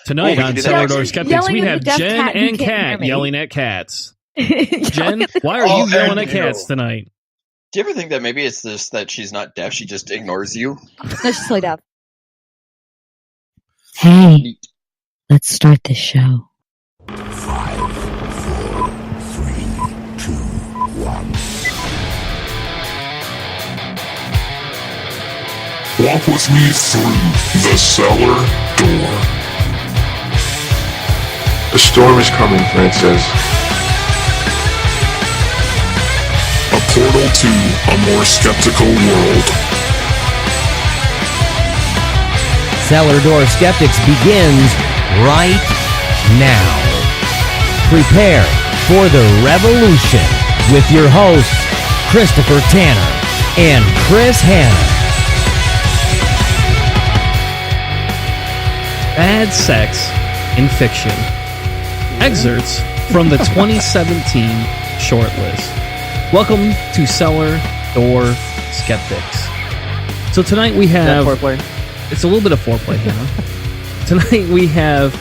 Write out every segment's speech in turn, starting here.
Tonight on Cellar Door Skeptics, we have Jen and Kat yelling at cats. Jen, why are you yelling at cats tonight? Do you ever think that maybe it's just that she's not deaf, she just ignores you? No, she's totally deaf. Hey, let's start the show. 5, 4, 3, 2, 1. Walk with me through the cellar door. A storm is coming, Francis. A portal to a more skeptical world. Cellar Door Skeptics begins right now. Prepare for the revolution with your hosts, Christopher Tanner and Chris Hanna. Bad sex in fiction. Excerpts from the 2017 shortlist. Welcome to Cellar Door Skeptics. So tonight we have... It's a little bit of foreplay, Hannah. Tonight we have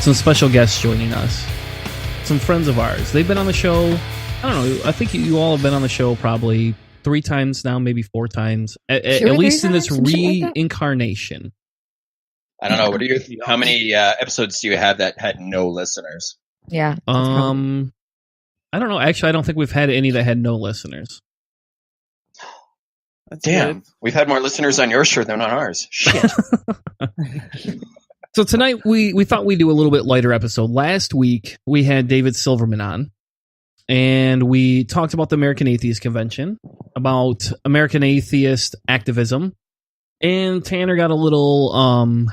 some special guests joining us. Some friends of ours. They've been on the show, I don't know, I think you all have been on the show probably 3 times now, maybe 4 times. At least in this reincarnation. I don't know. What do you? How many episodes do you have that had no listeners? Yeah. I don't know. Actually, I don't think we've had any that had no listeners. Damn, we've had more listeners on your show than on ours. Shit. So tonight we thought we'd do a little bit lighter episode. Last week we had David Silverman on, and we talked about the American Atheist Convention, about American atheist activism. And Tanner got a little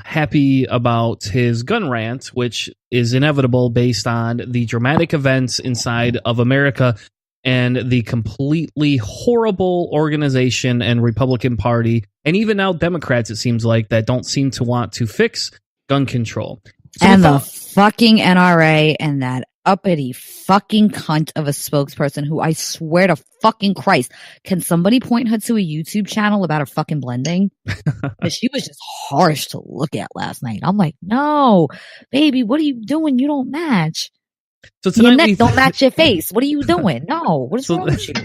happy about his gun rant, which is inevitable based on the dramatic events inside of America and the completely horrible organization and Republican Party, and even now Democrats, it seems like, that don't seem to want to fix gun control. So and the fucking NRA and that uppity fucking cunt of a spokesperson who, I swear to fucking Christ, can somebody point her to a YouTube channel about her fucking blending? Because she was just harsh to look at last night. I'm like, no, baby, what are you doing? You don't match. So tonight your neck don't match your face. What are you doing? No, what is wrong with you?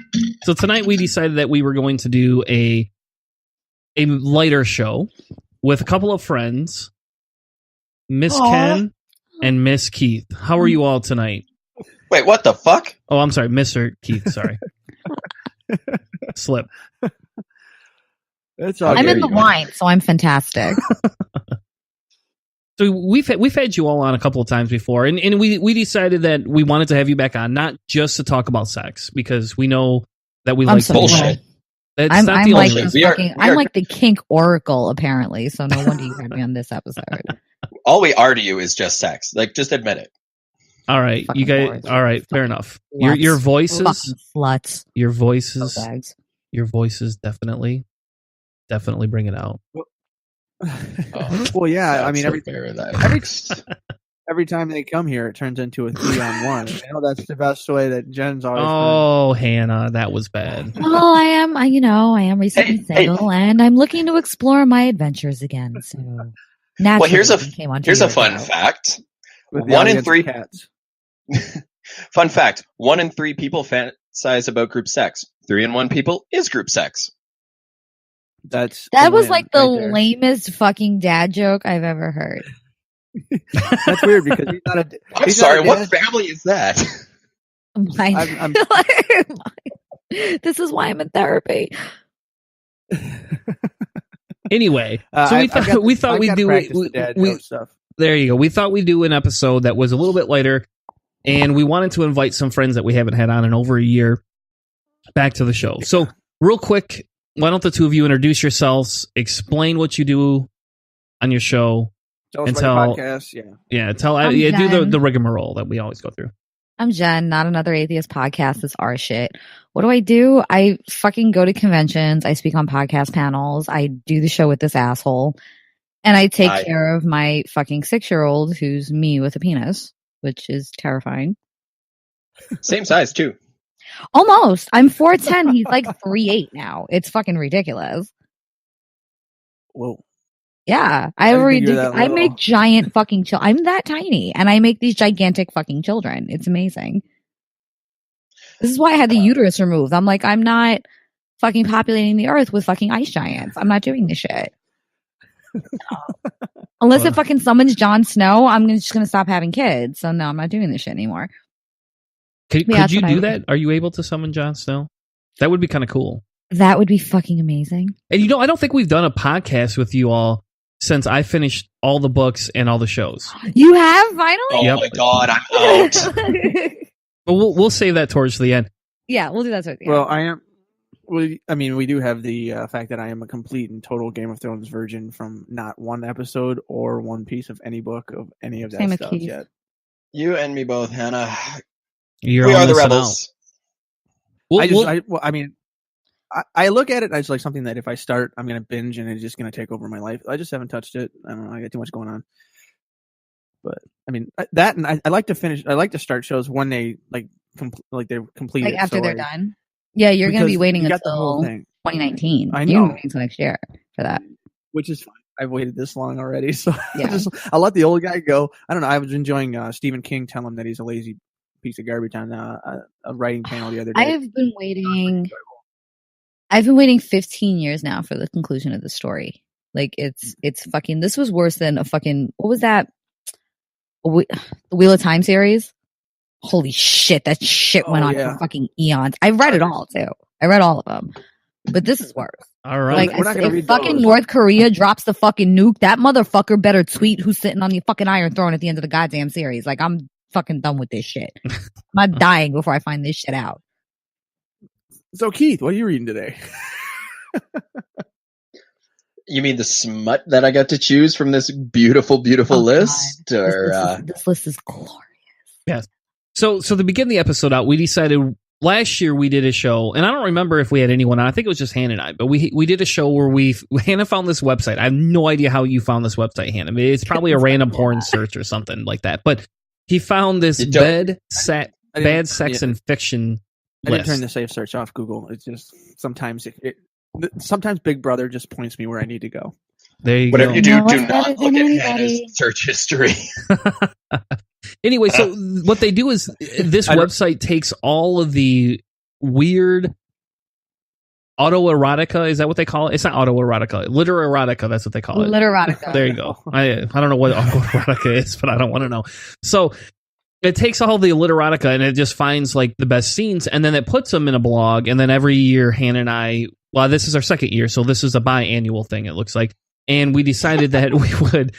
So tonight we decided that we were going to do a lighter show with a couple of friends, Miss Ken and Miss Keith. How are you all tonight? Wait, what the fuck? Oh, I'm sorry, Mr. Keith. Sorry, slip. I'm in the wine, so I'm fantastic. So we've had you all on a couple of times before, and we decided that we wanted to have you back on, not just to talk about sex, because we know that we like bullshit. I'm like the kink oracle, apparently, so no wonder you had me on this episode. All we are to you is just sex. Like, just admit it. All right, fucking you guys. boys. All right, fair enough. Sluts. Your voices, fucking sluts. Your voices, bags. Your voices definitely bring it out. Well, yeah. I mean, so every time they come here, it turns into a 3-on-1. I know that's the best way that Jen's always. Oh, Hannah, that was bad. Well, I am recently single, and I'm looking to explore my adventures again. So, naturally, well, here's a fun fact. With 1 in 3 cats. Fun fact: 1 in 3 people fantasize about group sex. 3 in 1 people is group sex. That was like the lamest fucking dad joke I've ever heard. That's weird because he's not a. I'm sorry. What family is that? This is why I'm in therapy. Anyway, so we thought we'd do stuff. There you go. We thought we'd do an episode that was a little bit lighter, and we wanted to invite some friends that we haven't had on in over a year back to the show. So, real quick, why don't the two of you introduce yourselves, explain what you do on your show, and tell podcast, do the rigmarole that we always go through. I'm Jen, Not Another Atheist Podcast. It's our shit. What do? I fucking go to conventions. I speak on podcast panels. I do the show with this asshole. And I take care of my fucking 6-year-old who's me with a penis, which is terrifying. Same size, too. Almost. I'm 4'10". He's like 3'8" now. It's fucking ridiculous. Whoa. Yeah, figure that I little. make giant fucking children. I'm that tiny, and I make these gigantic fucking children. It's amazing. This is why I had the uterus removed. I'm like, I'm not fucking populating the earth with fucking ice giants. I'm not doing this shit. No. Unless it fucking summons Jon Snow, I'm just gonna stop having kids. So no, I'm not doing this shit anymore. Could you do that? Are you able to summon Jon Snow? That would be kind of cool. That would be fucking amazing. And I don't think we've done a podcast with you all since I finished all the books and all the shows. You have finally? Oh Yep. my god, I'm out. But we'll save that towards the end. Yeah, we'll do that. Towards the end. Well, I am. We do have the fact that I am a complete and total Game of Thrones virgin from not one episode or one piece of any book of any of that Same with stuff Keith. yet. You and me both, Hannah. You're We all are the missing rebels. out. I look at it as like something that if I start, I'm going to binge and it's just going to take over my life. I just haven't touched it. I don't know. I got too much going on. But I mean that, and I like to finish. I like to start shows when they they're completed. like after So, they're done. Yeah, you're going to be because waiting you got the until whole thing, 2019. I You're know. waiting until next year for that. which is fine. I've waited this long already, so Yeah. I'll let the old guy go. I don't know. I was enjoying Stephen King tell him that he's a lazy piece of garbage on a writing panel the other day. I've been waiting 15 years now for the conclusion of the story. Like it's fucking. This was worse than a fucking. What was that? The Wheel of Time series. Holy shit! That shit went on for fucking eons. I read it all too. I read all of them, but this is worse. All right. Like We're not gonna if read fucking those. North Korea drops the fucking nuke, that motherfucker better tweet who's sitting on the fucking Iron Throne at the end of the goddamn series. Like I'm fucking done with this shit. I'm not dying before I find this shit out. So Keith, what are you reading today? You mean the smut that I got to choose from this beautiful, beautiful Oh, list? God. Or This list is glorious. So to begin the episode out, we decided last year we did a show, and I don't remember if we had anyone on. I think it was just Hannah and I, but we did a show where Hannah found this website. I have no idea how you found this website, Hannah. I mean, it's probably a random porn search or something like that. But he found this bad sex and fiction I didn't list. turn the safe search off Google. It's just sometimes sometimes Big Brother just points me where I need to go. There you whatever go. you do, No one's do better not than look at anybody. Hannah's search history. Anyway, so what they do is this website takes all of the weird autoerotica. Is that what they call it? It's not autoerotica. Litererotica. That's what they call it. Literotica. There you go. I don't know what autoerotica is, but I don't want to know. So it takes all the literotica and it just finds like the best scenes, and then it puts them in a blog. And then every year, Hannah and I, well, this is our second year, so this is a biannual thing, it looks like. And we decided that we would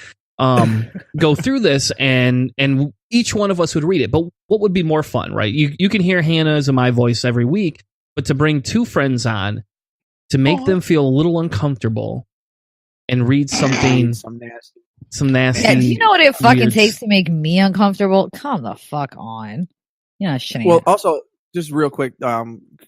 go through this and each one of us would read it. But what would be more fun, right? You can hear Hannah's and my voice every week, but to bring two friends on to make them feel a little uncomfortable and read something, some nasty. Yeah, do you know what it fucking weird takes to make me uncomfortable? Come the fuck on. You know, shitting. Well, also, just real quick,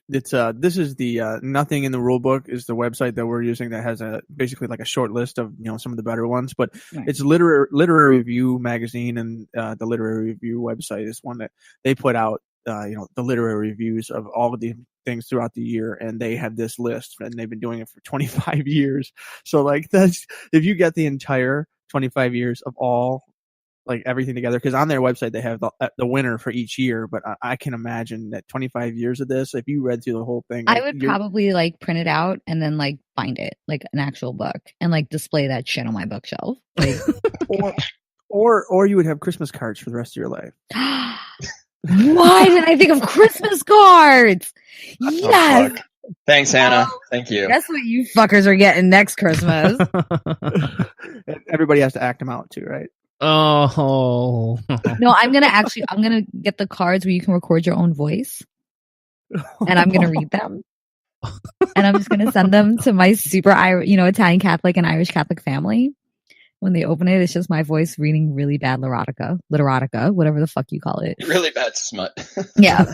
it's this is the Nothing in the Rule Book is the website that we're using that has basically like a short list of some of the better ones, but it's Literary Review magazine, and the Literary Review website is one that they put out the literary reviews of all of the things throughout the year, and they have this list, and they've been doing it for 25 years. So like that's if you get the entire 25 years of all like everything together, because on their website they have the winner for each year, but I can imagine that 25 years of this, if you read through the whole thing, I would probably like print it out and then like bind it like an actual book and like display that shit on my bookshelf. Like, or you would have Christmas cards for the rest of your life. why did I think of Christmas cards? Yes. fuck. Thanks, Hannah. Thank you. Guess what you fuckers are getting next Christmas? Everybody has to act them out too, right? Oh. No, I'm gonna get the cards where you can record your own voice, and I'm gonna read them, and I'm just gonna send them to my super Italian Catholic and Irish Catholic family. When they open it, it's just my voice reading really bad literotica, whatever the fuck you call it. Really bad smut. Yeah.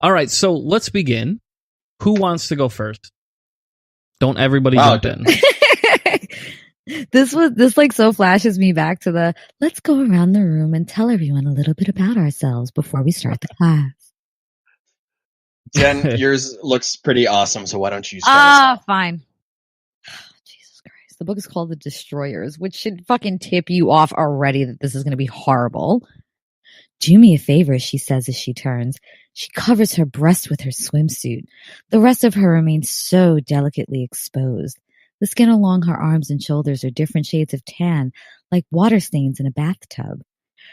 All right, so let's begin. Who wants to go first? Don't everybody Wow, jump in. This like so flashes me back to the let's go around the room and tell everyone a little bit about ourselves before we start the class. Jen, yours looks pretty awesome, so why don't you start us off? Fine. Jesus Christ. The book is called The Destroyers, which should fucking tip you off already that this is going to be horrible. Do me a favor, she says as she turns. She covers her breast with her swimsuit. The rest of her remains so delicately exposed. The skin along her arms and shoulders are different shades of tan, like water stains in a bathtub.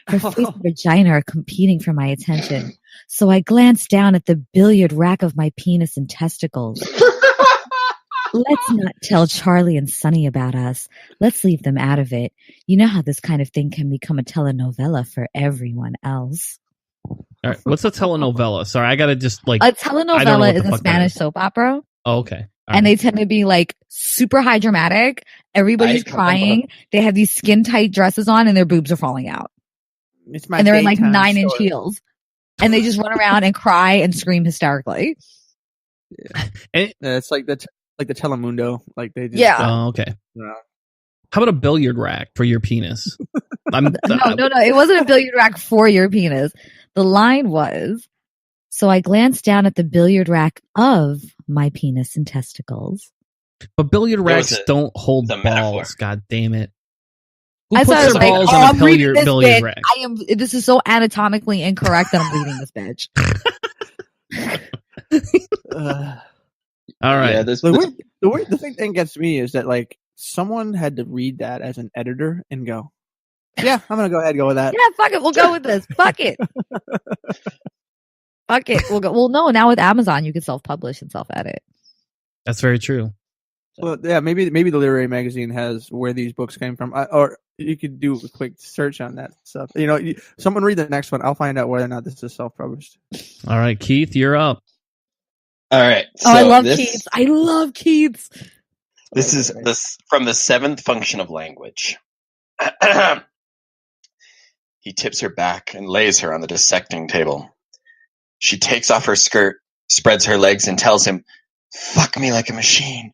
Her face and vagina are competing for my attention, so I glance down at the billiard rack of my penis and testicles. Let's not tell Charlie and Sonny about us. Let's leave them out of it. You know how this kind of thing can become a telenovela for everyone else. All right. What's a telenovela? Sorry, I gotta just like. A telenovela is a Spanish soap opera. Oh, okay. All And right. they tend to be like super high dramatic. Everybody's crying. They have these skin tight dresses on and their boobs are falling out. It's my And they're in like daytime 9-inch story. heels. And they just run around and cry and scream hysterically. And- Yeah, it's like the Telemundo. Like they just, Yeah. Oh, okay. Yeah. How about a billiard rack for your penis? No. It wasn't a billiard rack for your penis. The line was, so I glanced down at the billiard rack of my penis and testicles. But billiard was racks don't hold the metaphor. balls. God damn it! Who I puts thought it their was like, balls oh, on I'm a reading this billiard bitch. rack? This is so anatomically incorrect that I'm reading this bitch. All right. Yeah, The thing that gets me is that like someone had to read that as an editor and go, yeah, I'm gonna go ahead and go with that. Yeah, fuck it. We'll go with this. Fuck it. Fuck it. We'll go. Well, no, now with Amazon, you can self-publish and self-edit. That's very true. Well, yeah, maybe the literary magazine has where these books came from, or you could do a quick search on that stuff. You know, someone read the next one. I'll find out whether or not this is self-published. All right, Keith, you're up. All right. Oh, I so love this, Keats. I love Keats. This is this from the seventh function of language. He tips her back and lays her on the dissecting table. She takes off her skirt, spreads her legs, and tells him, "Fuck me like a machine."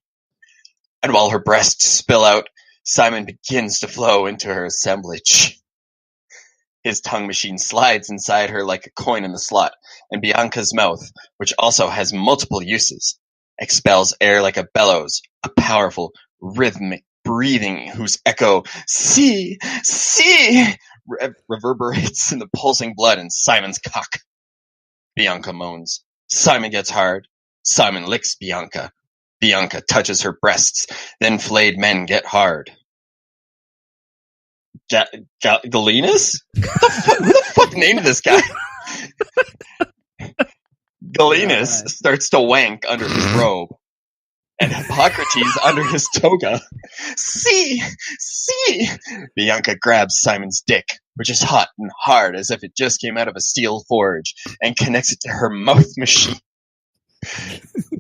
And while her breasts spill out, Simon begins to flow into her assemblage. His tongue machine slides inside her like a coin in the slot, and Bianca's mouth, which also has multiple uses, expels air like a bellows, a powerful, rhythmic breathing whose echo, see, reverberates in the pulsing blood in Simon's cock. Bianca moans. Simon gets hard. Simon licks Bianca. Bianca touches her breasts. Then flayed men get hard. Galenus? Who the fuck named this guy? Galenus starts to wank under his robe, and Hippocrates under his toga. See! Bianca grabs Simon's dick, which is hot and hard as if it just came out of a steel forge, and connects it to her mouth machine.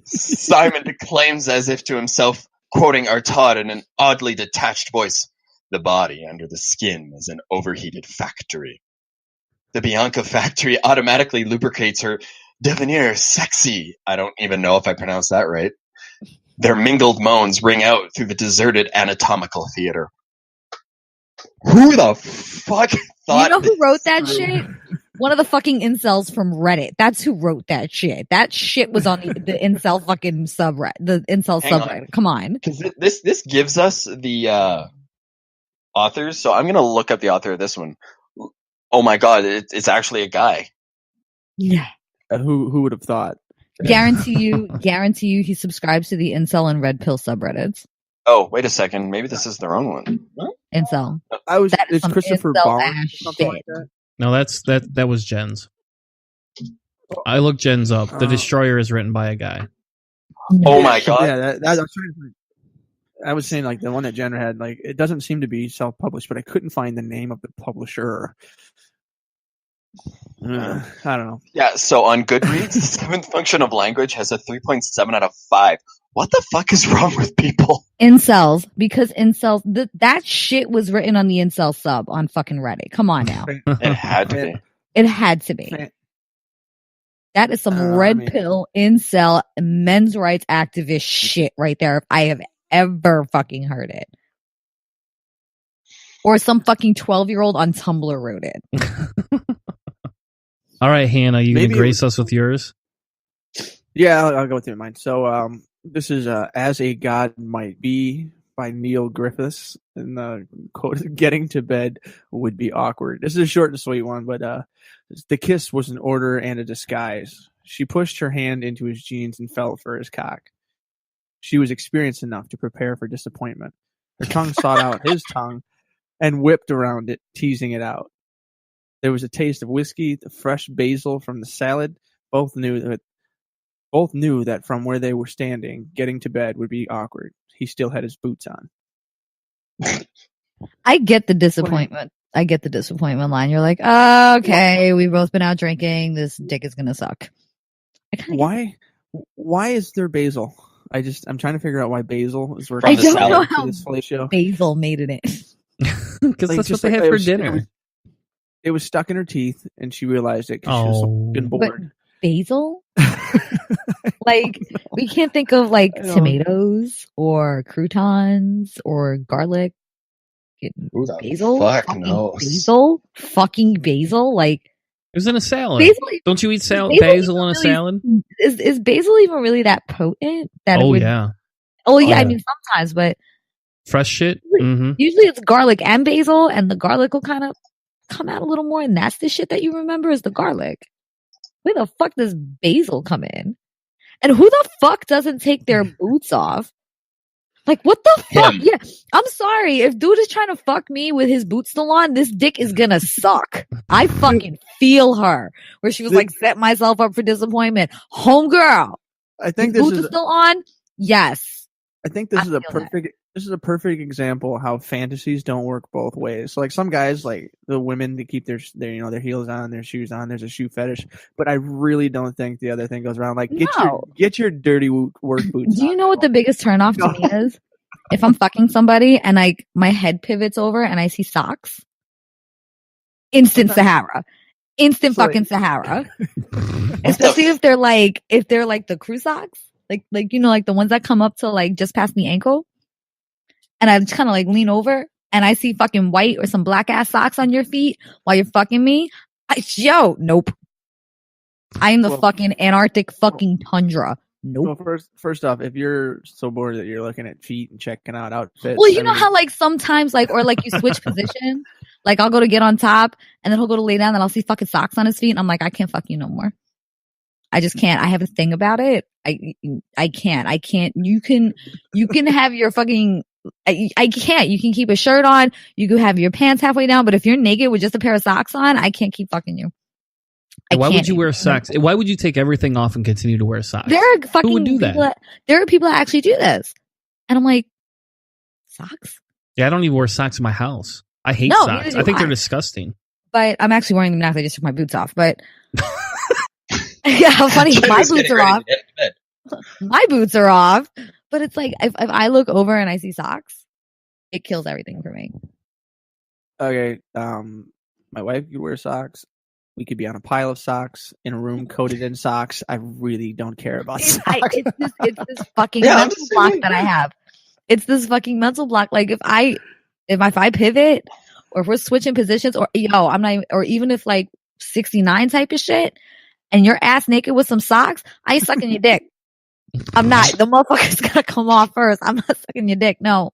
Simon declaims as if to himself, quoting Artaud in an oddly detached voice, "The body under the skin is an overheated factory." The Bianca factory automatically lubricates her devenir sexy. I don't even know if I pronounced that right. Their mingled moans ring out through the deserted anatomical theater. Who the fuck thought? You know who this wrote that through? shit? One of the fucking incels from Reddit. That's who wrote that shit. That shit was on the incel fucking subreddit. The incel Hang on. subreddit. Come on. Because this gives us the authors. So I'm gonna look up the author of this one. Oh my god, it's actually a guy. Yeah. Who would have thought? Guarantee you he subscribes to the incel and red pill subreddits. Oh, wait a second. Maybe this is the wrong one. Incel. That is It's some Christopher incel Barnes, ass something shit. like that. No, that was Jen's. I looked Jen's up. The Destroyer is written by a guy. Oh my god. Yeah, I was trying to. I was saying like the one that Jen had, like it doesn't seem to be self-published, but I couldn't find the name of the publisher. I don't know. Yeah, so on Goodreads, the seventh function of language has a 3.7 out of 5. What the fuck is wrong with people? Incels. Because incels, that shit was written on the incel sub on fucking Reddit. Come on now. It had to be. It had to be. That is some red pill incel men's rights activist shit right there. If I have ever fucking heard it. Or some fucking 12-year-old on Tumblr wrote it. All right, Hannah, you Maybe can grace us with yours? Yeah, I'll go with mine. So this is As a God Might Be by Neil Griffiths. And the quote, "Getting to bed would be awkward." This is a short and sweet one, but the kiss was an order and a disguise. She pushed her hand into his jeans and felt for his cock. She was experienced enough to prepare for disappointment. Her tongue sought out his tongue and whipped around it, teasing it out. There was a taste of whiskey, the fresh basil from the salad. Both knew that from where they were standing, getting to bed would be awkward. He still had his boots on. I get the disappointment. I get the disappointment line. You're like, oh, okay, we've both been out drinking. This dick is gonna suck. Why is there basil? I'm trying to figure out why basil is working. I don't know for how this fellatio. basil made it in. Because that's what they had for dinner. It was stuck in her teeth, and she realized it because she was been bored. Basil? Like, we can't think of like tomatoes or croutons or garlic. Who the Basil? fuck Fucking knows? Basil? Fucking basil? Like, It was in a salad. basil, Don't you eat basil in a really- salad? is basil even really that potent? That it Oh, would, yeah. Oh, yeah. I yeah. mean, sometimes, but Fresh shit? Mm-hmm. usually it's garlic and basil, and the garlic will kind of come out a little more, and that's the shit that you remember is the garlic. Where the fuck does basil come in? And who the fuck doesn't take their boots off? Like, what the fuck? Him. Yeah, I'm sorry. If dude is trying to fuck me with his boots still on, this dick is gonna suck. I fucking feel her. Where she was like, set myself up for disappointment. Homegirl. I think Boots this are still on? Yes. I think this I is a feel that. perfect. This is a perfect example of how fantasies don't work both ways. So, like, some guys, like the women, to keep their heels on, their shoes on. There's a shoe fetish, but I really don't think the other thing goes around. Like, get your dirty work boots. Do you on, know what the biggest turnoff to me is? If I'm fucking somebody and like my head pivots over and I see socks, instant Sahara, instant fucking Sahara. Especially if they're like the crew socks, like like the ones that come up to like just past the ankle, and I just kind of like lean over and I see fucking white or some black ass socks on your feet while you're fucking me. Nope. I am the fucking Antarctic fucking tundra. Nope. Well, first off, if you're so bored that you're looking at feet and checking out outfits, Well, you know how like sometimes like or like you switch position, like I'll go to get on top and then he'll go to lay down and I'll see fucking socks on his feet and I'm like, I can't fuck you no more. I just can't. I have a thing about it. I can't. You can have your fucking. I can't. You can keep a shirt on. You can have your pants halfway down. But if you're naked with just a pair of socks on, I can't keep fucking you. Why would you wear socks? Why would you take everything off and continue to wear socks? There are fucking Who would do that? There are people that actually do this, and I'm like, socks. Yeah, I don't even wear socks in my house. I hate No, socks. neither do I think I. they're disgusting. But I'm actually wearing them now because I just took my boots off. But yeah, how funny. Jen My was boots getting are ready off. to get to bed. My boots are off. But it's like if I look over and I see socks, it kills everything for me. Okay, my wife could wear socks. We could be on a pile of socks in a room coated in socks. I really don't care about socks. It's this fucking Yeah, I'm mental the same block way. that I have. It's this fucking mental block. Like if I pivot or if we're switching positions or I'm not even, or even if like 69 type of shit and your ass naked with some socks, I ain't sucking your dick. I'm not. The motherfucker's gonna come off first. I'm not sucking your dick. No.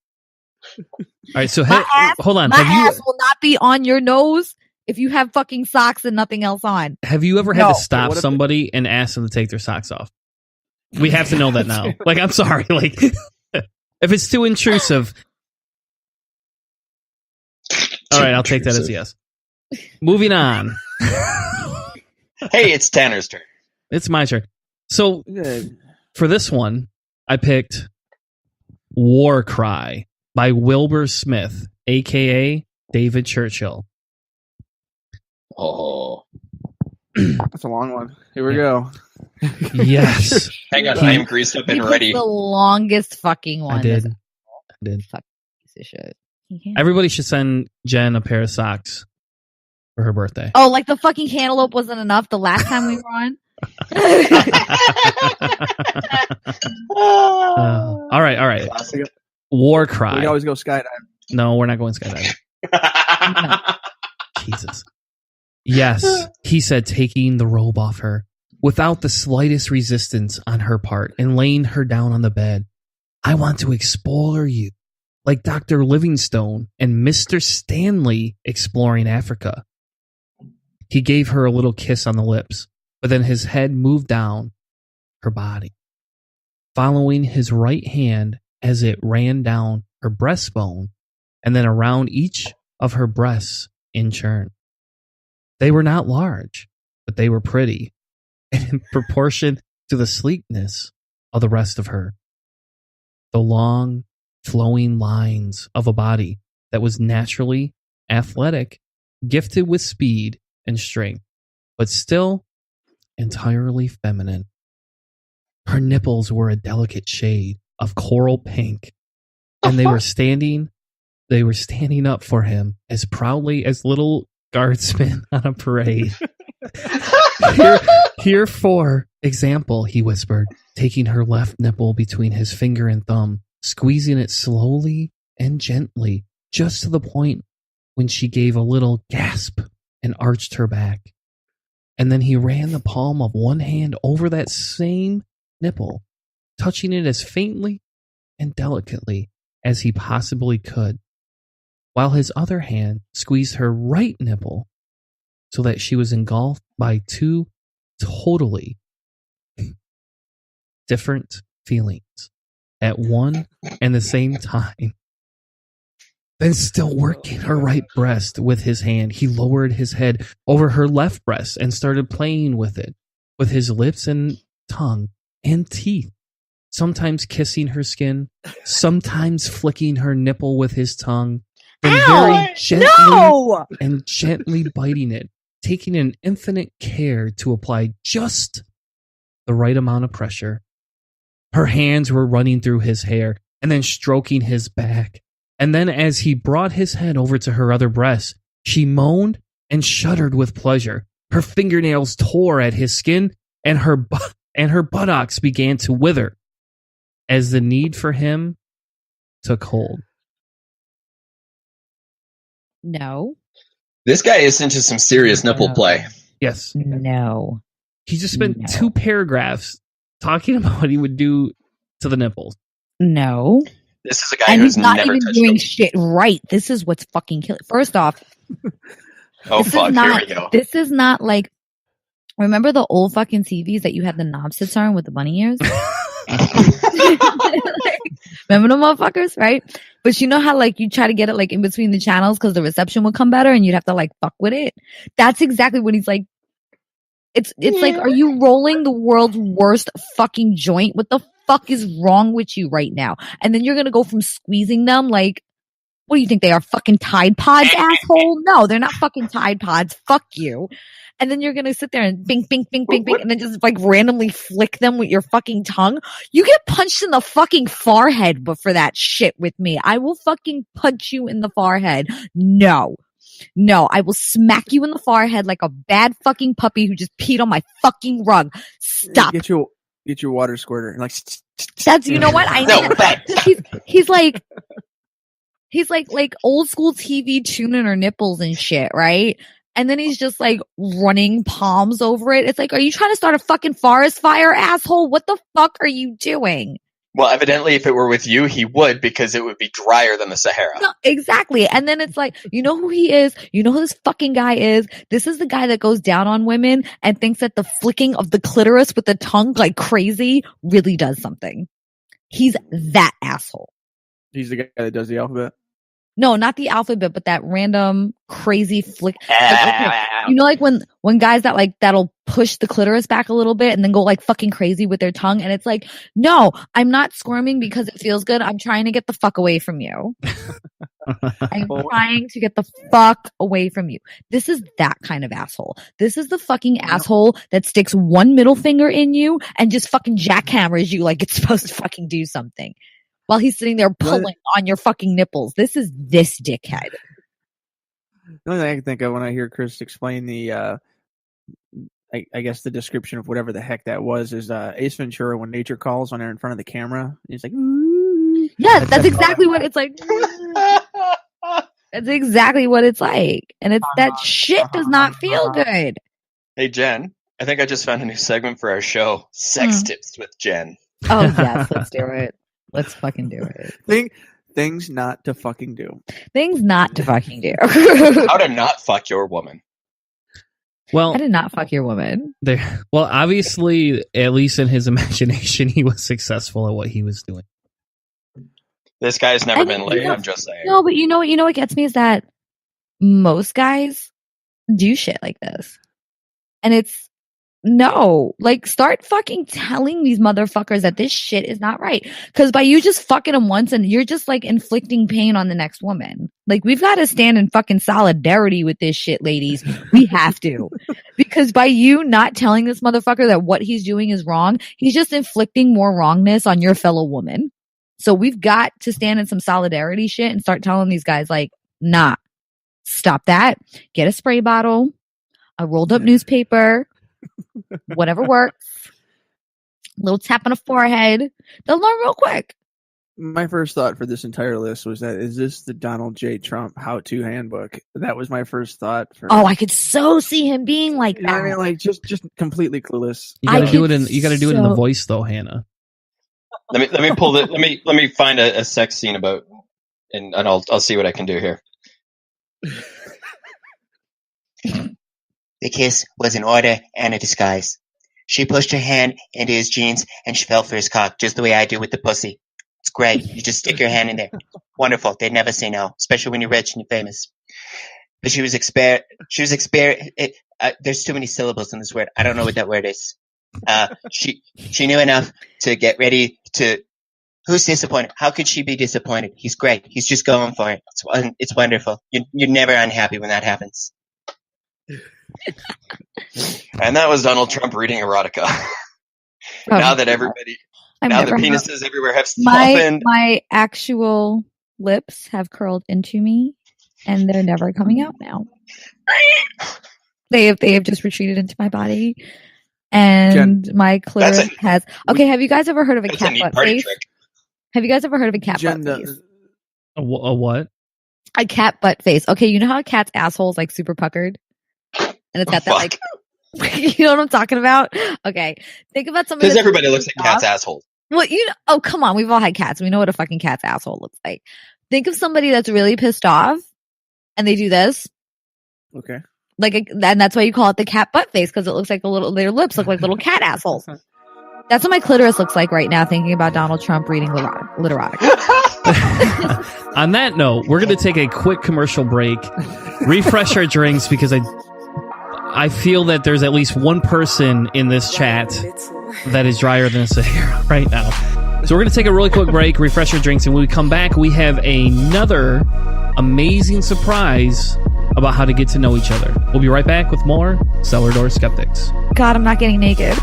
All right, so hold on. My ass will not be on your nose if you have fucking socks and nothing else on. Have you ever had No. to stop somebody and ask them to take their socks off? We have to know that now. Like, I'm sorry. Like, if it's too intrusive. All right, I'll take that as a yes. Moving on. Hey, it's Tanner's turn. It's my turn. So, Good. for this one, I picked War Cry by Wilbur Smith, a.k.a. David Churchill. Oh, That's a long one. Here we go. Yes. hang on, I am greased up and He ready. picked the longest fucking one. I did. That's I did. a piece of shit. He can't- Everybody should send Jen a pair of socks for her birthday. Oh, like the fucking cantaloupe wasn't enough the last time we were on? All right. Classic. War We Cry. can always go skydiving. No, we're not going skydiving. Jesus. Yes, he said, taking the robe off her without the slightest resistance on her part and laying her down on the bed. I want to explore you like Dr. Livingstone and Mr. Stanley exploring Africa. He gave her a little kiss on the lips, but then his head moved down her body, following his right hand as it ran down her breastbone and then around each of her breasts in turn. They were not large, but they were pretty, and in proportion to the sleekness of the rest of her. The long, flowing lines of a body that was naturally athletic, gifted with speed and strength, but still entirely feminine. Her nipples were a delicate shade of coral pink, and they were standing up for him as proudly as little guardsmen on a parade. Here, for example, he whispered, taking her left nipple between his finger and thumb, squeezing it slowly and gently, just to the point when she gave a little gasp and arched her back. And then he ran the palm of one hand over that same nipple, touching it as faintly and delicately as he possibly could, while his other hand squeezed her right nipple so that she was engulfed by two totally different feelings at one and the same time. Then, still working her right breast with his hand, he lowered his head over her left breast and started playing with it, with his lips and tongue and teeth, sometimes kissing her skin, sometimes flicking her nipple with his tongue, then very gently and gently biting it, taking an infinite care to apply just the right amount of pressure. Her hands were running through his hair and then stroking his back. And then as he brought his head over to her other breast, she moaned and shuddered with pleasure. Her fingernails tore at his skin, and her buttocks began to wither as the need for him took hold. No. This guy is into some serious nipple play. Yes. No. He just spent 2 paragraphs talking about what he would do to the nipples. No. This is a guy And who's he's not never even touched doing them. shit right. This is what's fucking killing. First off, Oh, this fuck. is not, Here we go. This is not like, remember the old fucking TVs that you had the knob sits on with the bunny ears? Remember the motherfuckers, right? But you know how like you try to get it like in between the channels because the reception would come better and you'd have to like fuck with it? That's exactly what he's like. It's like, are you rolling the world's worst fucking joint? What the fuck is wrong with you right now? And then you're gonna go from squeezing them like, what do you think they are, fucking Tide Pods, asshole? No, they're not fucking Tide Pods. Fuck you. And then you're gonna sit there and bing, bing, bing, bing, bing, and then just like randomly flick them with your fucking tongue. You get punched in the fucking forehead, but for that shit with me, I will fucking punch you in the forehead. No, I will smack you in the forehead like a bad fucking puppy who just peed on my fucking rug. Stop. Get your water squirter and like. That's, you know what? I know. He's like old school TV tuning her nipples and shit, right? And then he's just like running palms over it. It's like, are you trying to start a fucking forest fire, asshole? What the fuck are you doing? Well, evidently, if it were with you, he would, because it would be drier than the Sahara. No, exactly. And then it's like, you know who he is? You know who this fucking guy is? This is the guy that goes down on women and thinks that the flicking of the clitoris with the tongue like crazy really does something. He's that asshole. He's the guy that does the alphabet. No, not the alphabet, but that random crazy flick. Like, okay, you know, like when guys that like, that'll push the clitoris back a little bit and then go like fucking crazy with their tongue. And it's like, no, I'm not squirming because it feels good. I'm trying to get the fuck away from you. I'm trying to get the fuck away from you. This is that kind of asshole. This is the fucking asshole that sticks one middle finger in you and just fucking jackhammers you like it's supposed to fucking do something. While he's sitting there pulling on your fucking nipples. This is this dickhead. The only thing I can think of when I hear Chris explain the, I guess the description of whatever the heck that was is Ace Ventura when nature calls when they're in front of the camera. He's like, ooh. Yeah, that's exactly what it's like. That's exactly what it's like. And it's that shit does not feel good. Hey, Jen, I think I just found a new segment for our show. Sex Tips with Jen. Oh, yes, let's do it. Let's fucking do it. Things not to fucking do. Things not to fucking do. How to not fuck your woman. Well, I did not fuck your woman. well, obviously, at least in his imagination, he was successful at what he was doing. This guy's never I been think- laid. no, I'm just saying. No, but you know what gets me is that most guys do shit like this. And it's no, like start fucking telling these motherfuckers that this shit is not right. Cause by you just fucking them once and you're just like inflicting pain on the next woman. Like we've got to stand in fucking solidarity with this shit, ladies. We have to. Because by you not telling this motherfucker that what he's doing is wrong, he's just inflicting more wrongness on your fellow woman. So we've got to stand in some solidarity shit and start telling these guys like, nah, stop that. Get a spray bottle, a rolled up newspaper, whatever works. Little tap on the forehead. They'll learn real quick. My first thought for this entire list was that, is this the Donald J. Trump how-to handbook? That was my first thought. Oh, I could so see him being like that. I mean, like just completely clueless. You got to I do it could in the voice though, Hannah. Let me pull the let me find a sex scene about, and I'll see what I can do here. The kiss was an order and a disguise. She pushed her hand into his jeans and she felt for his cock, just the way I do with the pussy. It's great. You just stick your hand in there. Wonderful. They'd never say no, especially when you're rich and you're famous. But there's too many syllables in this word. I don't know what that word is. She knew enough to get ready to. Who's disappointed? How could she be disappointed? He's great. He's just going for it. It's wonderful. You're never unhappy when that happens. And that was Donald Trump reading erotica. Now that everybody, now the penises everywhere have softened. My actual lips have curled into me, and they're never coming out now. They have just retreated into my body, and Jen, my clitoris has. Okay, have you guys ever heard of a That's a cat neat butt party face? trick. Have you guys ever heard of a cat Jen, butt face? A what? A cat butt face. Okay, you know how a cat's asshole is like super puckered, and it's got that like. You know what I'm talking about? Okay, think about somebody. Because everybody looks like cat's asshole. Well, oh, come on. We've all had cats. We know what a fucking cat's asshole looks like. Think of somebody that's really pissed off and they do this. Okay. And that's why you call it the cat butt face, because it looks like their lips look like little cat assholes. That's what my clitoris looks like right now, thinking about Donald Trump reading literotica. On that note, we're going to take a quick commercial break, refresh our drinks, because I feel that there's at least one person in this chat that is drier than a Sahara right now. So we're going to take a really quick break, refresh our drinks, and when we come back, we have another amazing surprise about how to get to know each other. We'll be right back with more Cellar Door Skeptics. God, I'm not getting naked.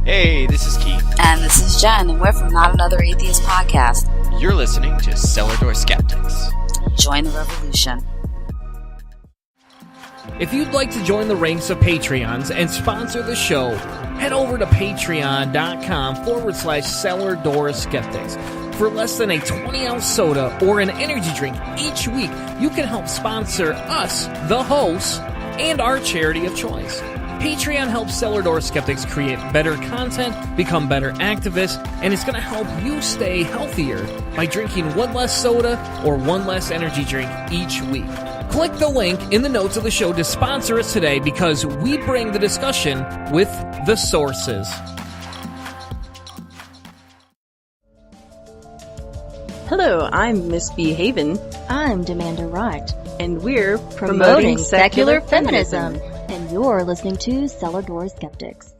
Hey, this is Keith. And this is Jen, and we're from Not Another Atheist Podcast. You're listening to Cellar Door Skeptics. Join the revolution. If you'd like to join the ranks of Patreons and sponsor the show, head over to patreon.com/Cellar Door Skeptics. For less than a 20-ounce soda or an energy drink each week, you can help sponsor us, the hosts, and our charity of choice. Patreon helps Cellar Door Skeptics create better content, become better activists, and it's going to help you stay healthier by drinking one less soda or one less energy drink each week. Click the link in the notes of the show to sponsor us today, because we bring the discussion with the sources. Hello, I'm Miss B. Haven. I'm Demanda Wright. And we're promoting secular feminism. And you're listening to Cellar Door Skeptics.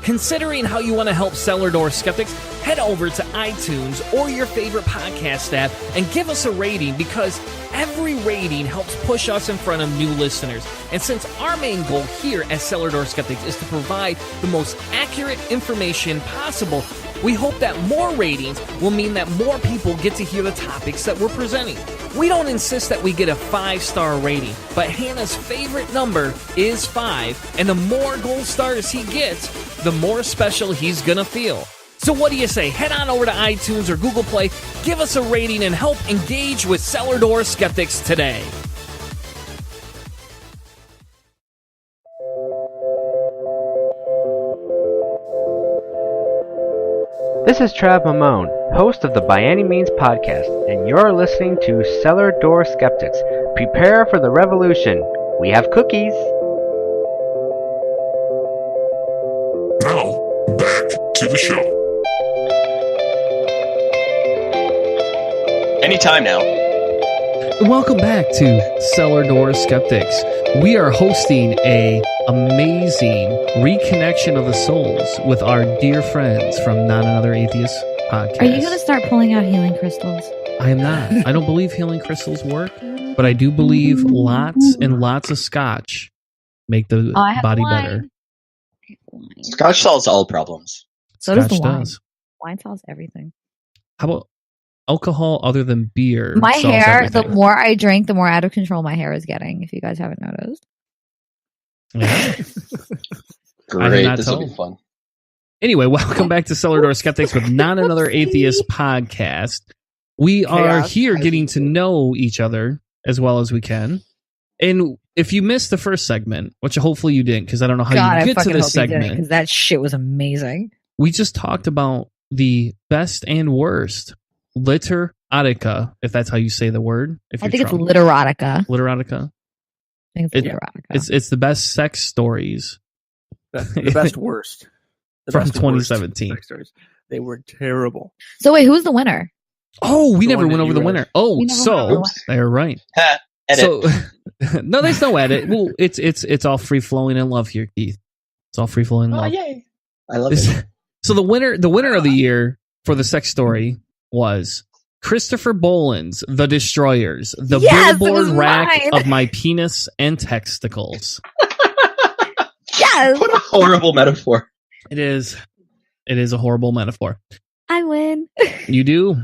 Considering how you want to help Cellar Door Skeptics, head over to iTunes or your favorite podcast app and give us a rating, because every rating helps push us in front of new listeners. And since our main goal here at Cellar Door Skeptics is to provide the most accurate information possible, we hope that more ratings will mean that more people get to hear the topics that we're presenting. We don't insist that we get a 5-star rating, but Hannah's favorite number is 5, and the more gold stars he gets, the more special he's gonna feel. So what do you say? Head on over to iTunes or Google Play, give us a rating, and help engage with Cellar Door Skeptics today. This is Trav Mamone, host of the By Any Means podcast, and you're listening to Cellar Door Skeptics. Prepare for the revolution. We have cookies. Now, back to the show. Anytime now. Welcome back to Cellar Door Skeptics. We are hosting a amazing reconnection of the souls with our dear friends from Not Another Atheist Podcast. Are you going to start pulling out healing crystals? I am not. I don't believe healing crystals work, but I do believe lots and lots of scotch make the body better. Scotch solves all problems. So does the wine. Wine solves everything. How about alcohol other than beer? My hair, everything. The more I drink, the more out of control my hair is getting, if you guys haven't noticed. Yeah. Great. This will be fun. Anyway, welcome back to Cellar Door Skeptics with Not Another Atheist Podcast. We are here getting to know each other as well as we can. And if you missed the first segment, which hopefully you didn't, because I don't know how you get to this segment. Because that shit was amazing. We just talked about the best and worst literotica, if that's how you say the word. I think it's literotica. Literotica. I think it's literotica. It's the best sex stories. The best worst. From 2017. They were terrible. So wait, who's the winner? Oh, we never went over the winner. Oh, so they're right. Edit. So no, there's no edit. Well, it's all free flowing in love here, Keith. It's all free flowing love. Yay! I love it. So the winner of the year for the sex story was Christopher Boland's The Destroyers, the billboard rack of my penis and testicles. Yes. What a horrible metaphor. It is a horrible metaphor. I win. You do.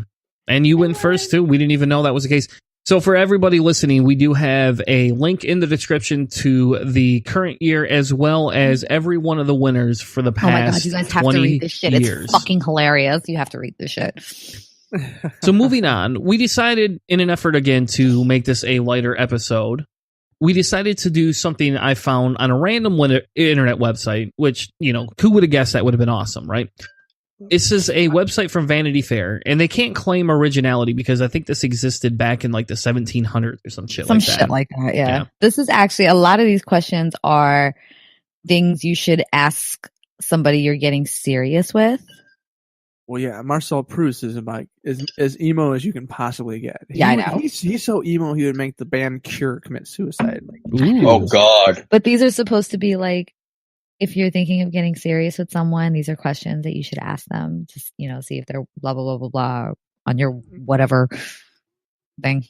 And you win first, too. We didn't even know that was the case. So for everybody listening, we do have a link in the description to the current year as well as every one of the winners for the past 20 years. Oh my God, you guys have to read this shit. It's fucking hilarious. You have to read this shit. So moving on, we decided in an effort again to make this a lighter episode, we decided to do something I found on a random internet website, which, you know, who would have guessed that would have been awesome, right? This is a website from Vanity Fair, and they can't claim originality because I think this existed back in like the 1700s or some shit like that. Some shit like that, yeah. This is actually, a lot of these questions are things you should ask somebody you're getting serious with. Well, yeah, Marcel Proust is like as emo as you can possibly get. I know. He's so emo he would make the band Cure commit suicide. Oh God! But these are supposed to be like, if you're thinking of getting serious with someone, these are questions that you should ask them. Just, you know, see if they're blah blah blah blah blah on your whatever thing.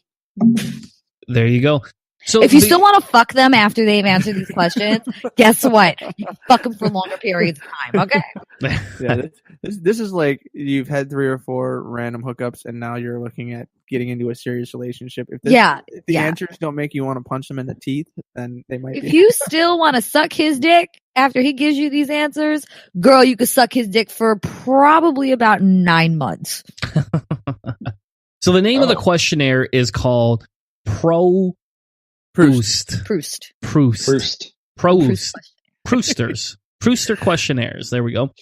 There you go. So if you still want to fuck them after they've answered these questions, guess what? You can fuck them for longer periods of time. Okay. Yeah, this is like you've had 3 or 4 random hookups, and now you're looking at getting into a serious relationship. If the answers don't make you want to punch them in the teeth, then they might. If you still want to suck his dick after he gives you these answers, girl, you could suck his dick for probably about 9 months. So the name of the questionnaire is called Proust Questionnaires. There we go.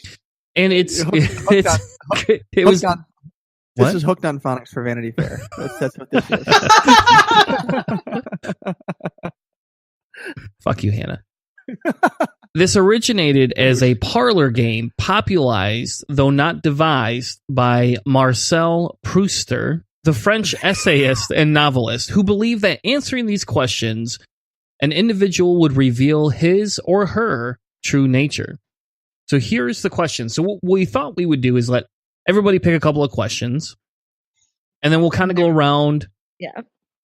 And it's it was on. This is Hooked on Phonics for Vanity Fair. That's what this is. Fuck you, Hannah. This originated as a parlor game popularized, though not devised, by Marcel Proust, the French essayist and novelist, who believed that answering these questions, an individual would reveal his or her true nature. So here's the question. So what we thought we would do is let everybody pick a couple of questions, and then we'll kind of go around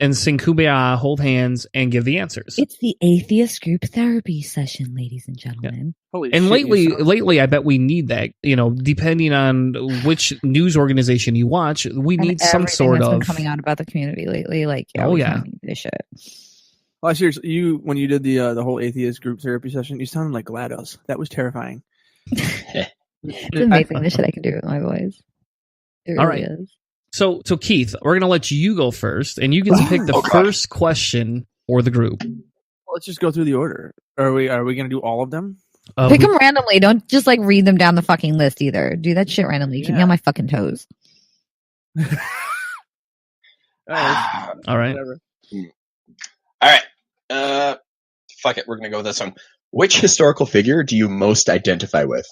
and sing Kumbaya, hold hands, and give the answers. It's the atheist group therapy session, ladies and gentlemen. Holy and shit, lately, I bet we need that. You know, depending on which news organization you watch, we need some sort of been coming out about the community lately. Like, we need this shit. Well, seriously, when you did the whole atheist group therapy session, you sounded like GLaDOS. That was terrifying. It's amazing the shit I can do with my voice. It really is. So Keith, we're gonna let you go first, and you get to pick the first question for the group. Well, let's just go through the order. Are we gonna do all of them? Pick them randomly. Don't just like read them down the fucking list either. Do that shit randomly. Keep me on my fucking toes. All right. Whatever. All right. Fuck it. We're gonna go with this one. Which historical figure do you most identify with?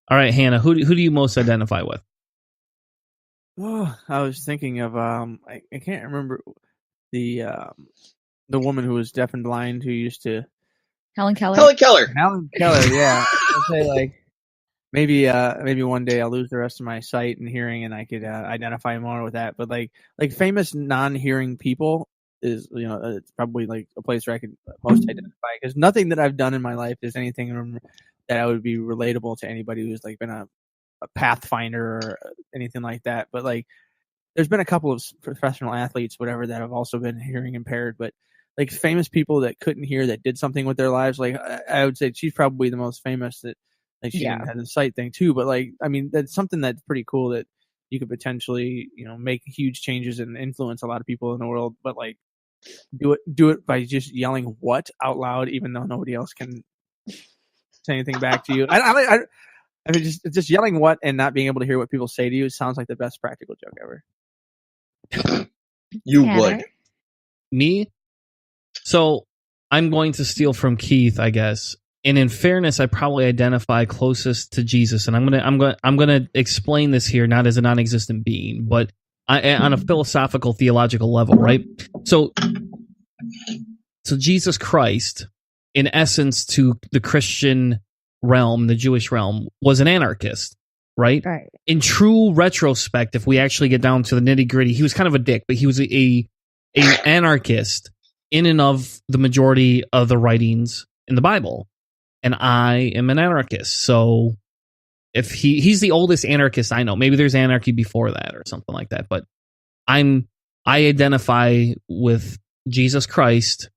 All right, Hannah. Who do you most identify with? Oh, I was thinking of I can't remember the woman who was deaf and blind who used to Helen Keller. Helen Keller. Helen Keller. Yeah, I'd say like maybe one day I'll lose the rest of my sight and hearing, and I could identify more with that. But like famous non-hearing people is it's probably like a place where I could most identify, because nothing that I've done in my life is anything that I would be relatable to anybody who's like been a pathfinder or anything like that. But like there's been a couple of professional athletes, whatever, that have also been hearing impaired, but like famous people that couldn't hear that did something with their lives. Like I would say she's probably the most famous, that like she didn't have the sight thing too. But like, I mean, that's something that's pretty cool that you could potentially, make huge changes and influence a lot of people in the world. But like do it by just yelling "what" out loud, even though nobody else can say anything back to you. I mean, just yelling "what" and not being able to hear what people say to you sounds like the best practical joke ever. You would. Me? So I'm going to steal from Keith, I guess. And in fairness, I probably identify closest to Jesus. And I'm gonna explain this here, not as a non-existent being, but on a philosophical, theological level, right? So Jesus Christ, in essence, to the Christian realm, the Jewish realm, was an anarchist, right? In true retrospect, if we actually get down to the nitty gritty, he was kind of a dick, but he was a anarchist in and of the majority of the writings in the Bible. And I am an anarchist. So if he's the oldest anarchist I know, maybe there's anarchy before that or something like that. But I identify with Jesus Christ,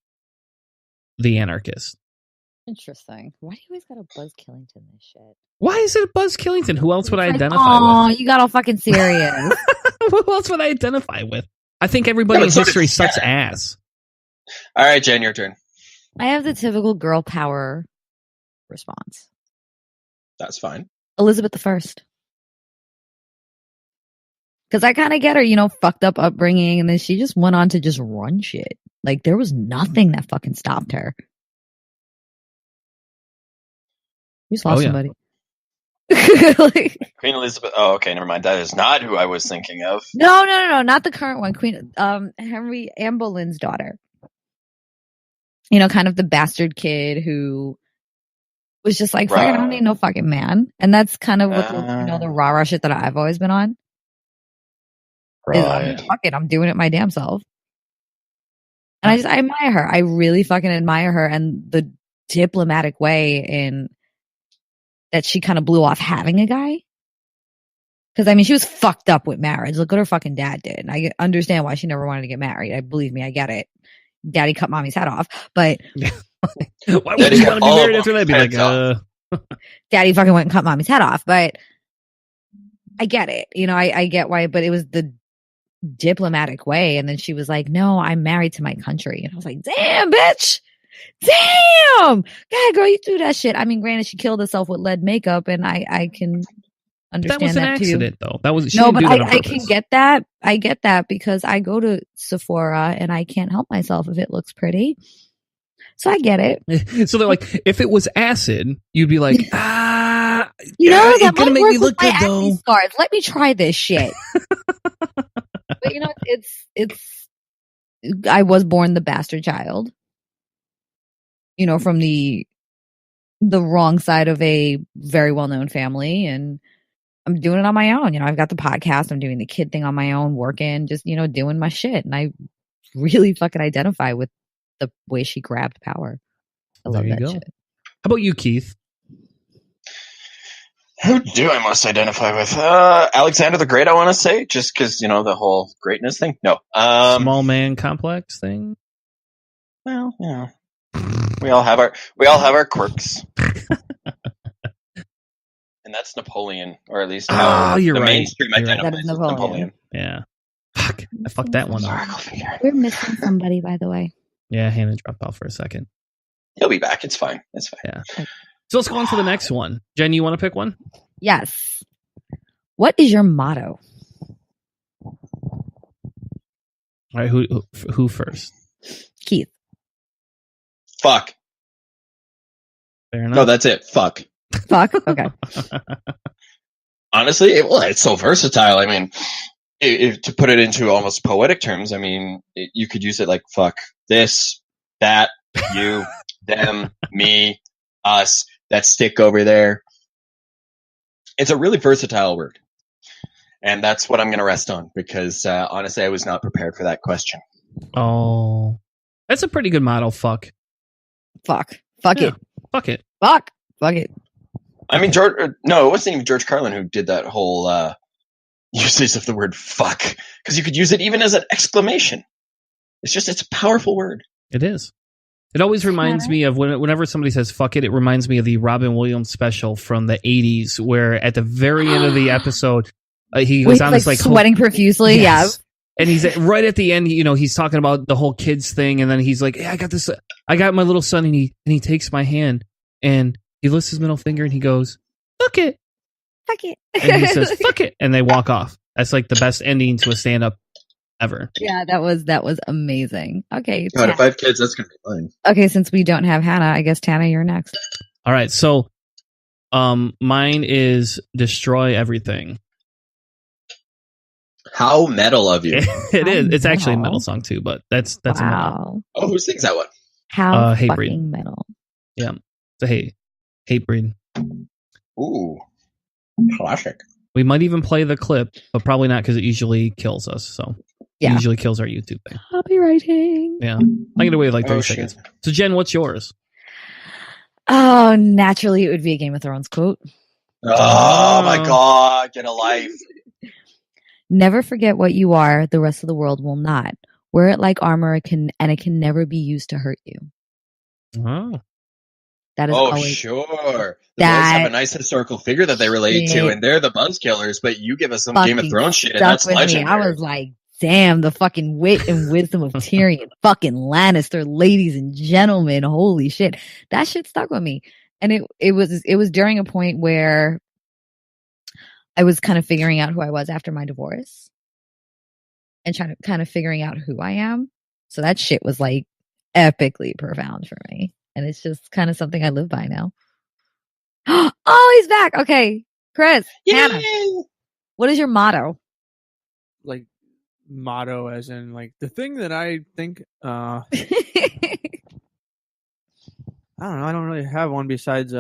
the anarchist. Interesting. Why do you always gotta Buzz Killington this shit? Why is it Buzz Killington? Who else would I identify with? Oh, you got all fucking serious. Who else would I identify with? I think everybody in history sucks ass. All right, Jen, your turn. I have the typical girl power response. That's fine. Elizabeth I. Because I kind of get her, fucked up upbringing, and then she just went on to just run shit. Like, there was nothing that fucking stopped her. You saw somebody. Queen Elizabeth. Oh, okay, never mind. That is not who I was thinking of. No, not the current one. Henry Anne Boleyn's daughter. Kind of the bastard kid who was just like, fuck, I don't need no fucking man. And that's kind of what the rah-rah shit that I've always been on. Right. Fuck it, I'm doing it my damn self. And I admire her. I really fucking admire her, and the diplomatic way in that she kind of blew off having a guy. Because, I mean, she was fucked up with marriage. Look what her fucking dad did. And I understand why she never wanted to get married. Believe me, I get it. Daddy cut mommy's head off. But why would you want to be married after that? Be like, Daddy fucking went and cut mommy's head off. But I get it. I get why. But it was the diplomatic way. And then she was like, no, I'm married to my country. And I was like, damn, bitch. Damn. God, girl, you threw that shit. I mean, granted, she killed herself with lead makeup, and I can understand that. That was an accident, though. That was no, but I can get that. I get that because I go to Sephora and I can't help myself if it looks pretty. So I get it. So they're like, if it was acid, you'd be like, that it's might gonna make work me with look my good though. acne scars. Let me try this shit. But it's. I was born the bastard child. From the wrong side of a very well-known family, and I'm doing it on my own. I've got the podcast, I'm doing the kid thing on my own, working, just, doing my shit. And I really fucking identify with the way she grabbed power. I love that shit. How about you, Keith? Who do I most identify with? Alexander the Great, I want to say, just because, the whole greatness thing. No. Small man complex thing? Well, yeah. We all have our quirks. And that's Napoleon, or at least how you're the right. mainstream identifies with Napoleon. Yeah. Fuck. I fucked that one up. We're missing somebody, by the way. Yeah, Hannah dropped out for a second. He'll be back. It's fine. Yeah. So let's go on to the next one. Jen, you want to pick one? Yes. What is your motto? All right, who first? Keith. Fuck. Fair enough. No, that's it. Fuck. Fuck. Okay. Honestly, it's so versatile. I mean, to put it into almost poetic terms, I mean, you could use it like fuck this, that, you, them, me, us, that stick over there. It's a really versatile word. And that's what I'm going to rest on because, honestly, I was not prepared for that question. Oh, that's a pretty good motto. Fuck. Fuck. Fuck Yeah. it. Fuck it. Fuck. Fuck it. I mean, it wasn't even George Carlin who did that whole usage of the word fuck because you could use it even as an exclamation. It's a powerful word. It is. It always reminds me of whenever somebody says fuck it, it reminds me of the Robin Williams special from the 80s where at the very end of the episode, he was on this like sweating profusely. Yes. Yeah. And he's right at the end, he's talking about the whole kids thing. And then he's like, yeah, I got my little son and he takes my hand and he lifts his middle finger and he goes, fuck it. Fuck it. And he says, fuck it. And they walk off. That's like the best ending to a stand-up ever. Yeah, that was amazing. Okay. God, if I have kids, that's going to be fine. Okay, since we don't have Hannah, I guess Tanner, you're next. All right. So mine is destroy everything. How metal of you. It is. It's actually a metal song too, but that's a metal. Oh, who sings that one? How Hate fucking breed. metal. Yeah. It's a hate breed. Ooh. Classic. We might even play the clip, but probably not because it usually kills us. So yeah. It usually kills our YouTube thing. Copywriting. Yeah. I get away with like 30 seconds. So Jen, what's yours? Oh, naturally it would be a Game of Thrones quote. Oh my God. Get a life. Never forget what you are. The rest of the world will not. Wear it like armor. It can never be used to hurt you. Oh. That is sure. The boys have a nice historical figure that they relate to, and they're the buzz killers, but you give us some Game of Thrones shit, and that's legendary. I was like, damn, the fucking wit and wisdom of Tyrion. Fucking Lannister, ladies and gentlemen. Holy shit. That shit stuck with me. And it was during a point where I was kind of figuring out who I was after my divorce and trying to kind of figuring out who I am. So that shit was like epically profound for me. And it's just kind of something I live by now. Oh, he's back. Okay. Chris, Hannah, what is your motto? Like motto as in like the thing that I think, I don't know. I don't really have one besides,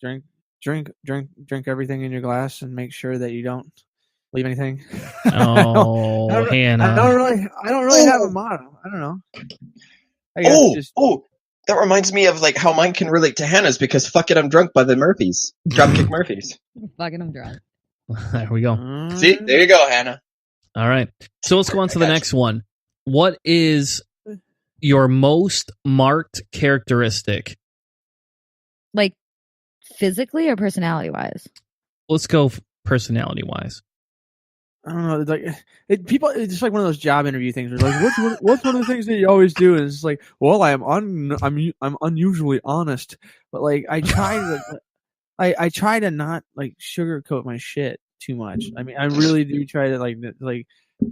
drink everything in your glass and make sure that you don't leave anything. Oh, Hannah. I don't really have a motto. I don't know. I guess that reminds me of like how mine can relate to Hannah's because fuck it, I'm drunk by the Murphys. Dropkick Murphys. Fucking I'm drunk. There we go. See, there you go, Hannah. All right. So let's go on to the next one. What is your most marked characteristic? Like physically or personality wise? Let's go personality wise. I don't know. It's just like one of those job interview things. Where like, what's one of the things that you always do? And it's like, well, I'm unusually honest, but like I try to not like sugarcoat my shit too much. I mean, I really do try to like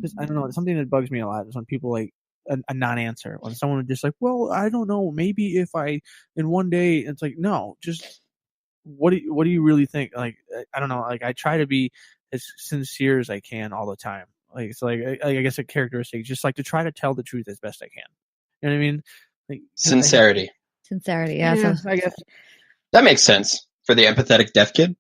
just, I don't know. Something that bugs me a lot is when people like a non-answer. When someone is just like, well, I don't know. Maybe if I in one day, it's like, no, just what do you really think? Like, I don't know. Like I try to be as sincere as I can all the time. Like it's like I guess a characteristic, just like to try to tell the truth as best I can. You know what I mean? Like sincerity. Sincerity, yeah. I guess that makes sense for the empathetic deaf kid.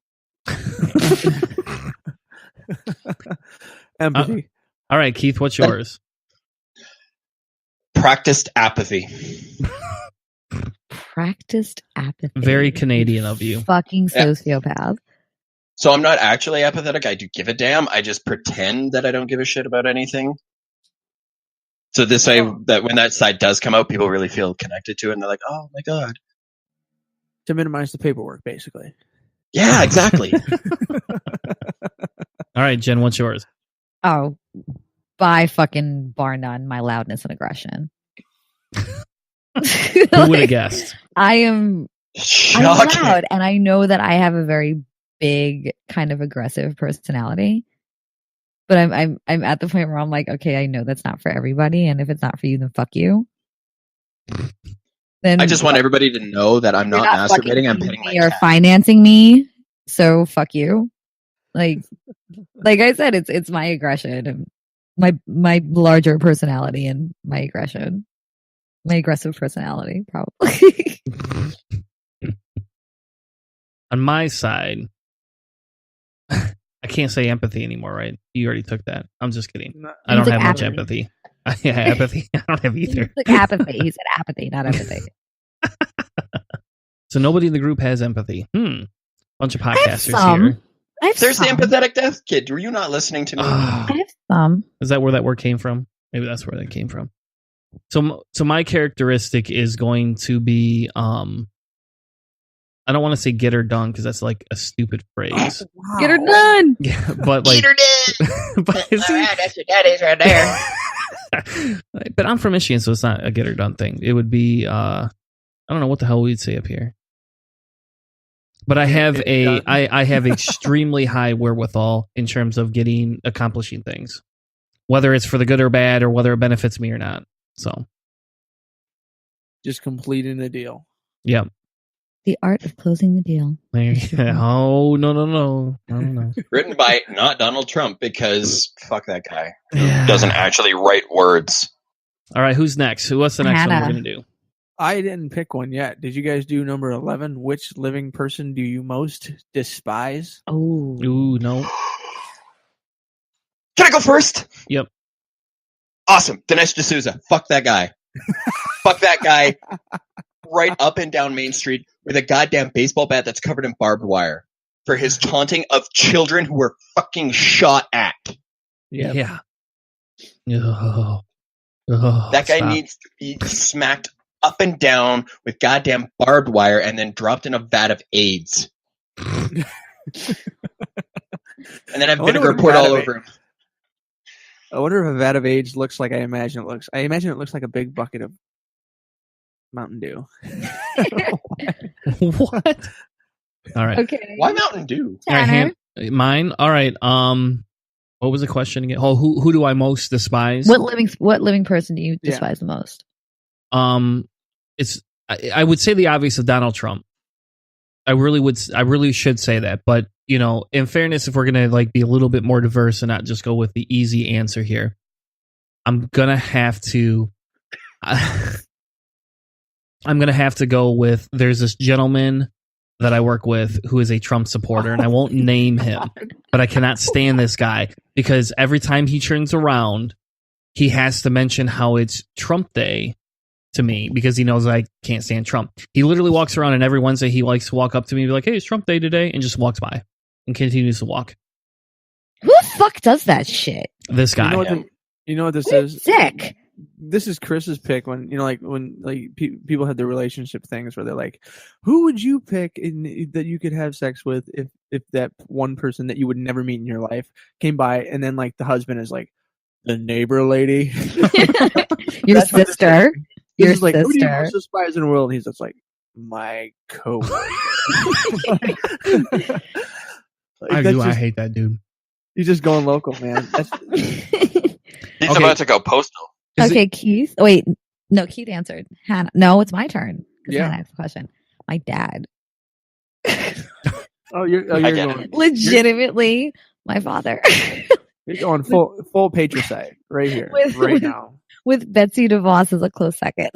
Empathy. All right, Keith, what's yours? Practiced apathy. Practiced apathy. Very Canadian of you. Fucking sociopath. So I'm not actually apathetic. I do give a damn. I just pretend that I don't give a shit about anything. So this way, that when that side does come out, people really feel connected to it, and they're like, "Oh my god!" To minimize the paperwork, basically. Yeah, exactly. All right, Jen, what's yours? Oh, by fucking bar none, my loudness and aggression. Who would have guessed? I'm loud, and I know that I have a very big kind of aggressive personality. But I'm at the point where I'm like, okay, I know that's not for everybody, and if it's not for you, then fuck you. Then I just want everybody to know that I'm not masturbating. I'm petting my you're cat. financing me, so fuck you. Like I said, it's my aggression, and my larger personality, and my aggression, my aggressive personality, probably. On my side, I can't say empathy anymore, right? You already took that. I'm just kidding. I don't have much empathy. Yeah, apathy. I don't have either. Like apathy. He said apathy, not empathy. So nobody in the group has empathy. Bunch of podcasters here. There's the empathetic death kid. Were you not listening to me? I have some. Is that where that word came from? Maybe that's where that came from. So my characteristic is going to be I don't want to say get her done because that's like a stupid phrase. Wow. Get her done. Yeah, but like Get her done. All right, that's your daddy's right there. But I'm from Michigan, so it's not a get her done thing. It would be I don't know what the hell we'd say up here. But I have I have extremely high wherewithal in terms of accomplishing things, whether it's for the good or bad, or whether it benefits me or not. So, just completing the deal. Yep. The art of closing the deal. Oh no! Written by not Donald Trump, because fuck that guy. Doesn't actually write words. All right, who's next? What's the next Hanna. one we're gonna do? I didn't pick one yet. Did you guys do number 11? Which living person do you most despise? Oh, ooh, no. Can I go first? Yep. Awesome. Dinesh D'Souza. Fuck that guy. Fuck that guy. Right up and down Main Street with a goddamn baseball bat that's covered in barbed wire for his taunting of children who were fucking shot at. Yep. Yeah. That guy needs to be smacked up and down with goddamn barbed wire and then dropped in a vat of AIDS. And then have vinegar poured all over him. I wonder if a vat of AIDS looks like I imagine it looks. I imagine it looks like a big bucket of Mountain Dew. What? All right. Okay. Why Mountain Dew? All right, mine. All right. What was the question again? Oh, who do I most despise? What living person do you despise the most? I would say the obvious of Donald Trump. I really should say that, but you know, in fairness, if we're gonna like be a little bit more diverse and not just go with the easy answer here, I'm gonna have to go with, there's this gentleman that I work with who is a Trump supporter, and I won't name him, but I cannot stand this guy because every time he turns around, he has to mention how it's Trump Day to me because he knows I can't stand Trump. He literally walks around, and every Wednesday he likes to walk up to me and be like, "Hey, it's Trump Day today," and just walks by and continues to walk. Who the fuck does that shit? This guy. You know what this is? Sick. This is Chris's pick when people had their relationship things where they're like, who would you pick that you could have sex with if that one person that you would never meet in your life came by, and then like the husband is like, the neighbor lady, your sister, your like, sister. Who do you most despise in the world? And he's just like, my coworker. I hate that dude. He's just going local, man. He's about to go postal. Okay, Keith. Oh, wait, no, Keith answered. Hanna. No, it's my turn. Yeah. Hanna asked the question. My dad. You're going legitimately my father. You're going full patricide right here, right now. With Betsy DeVos as a close second.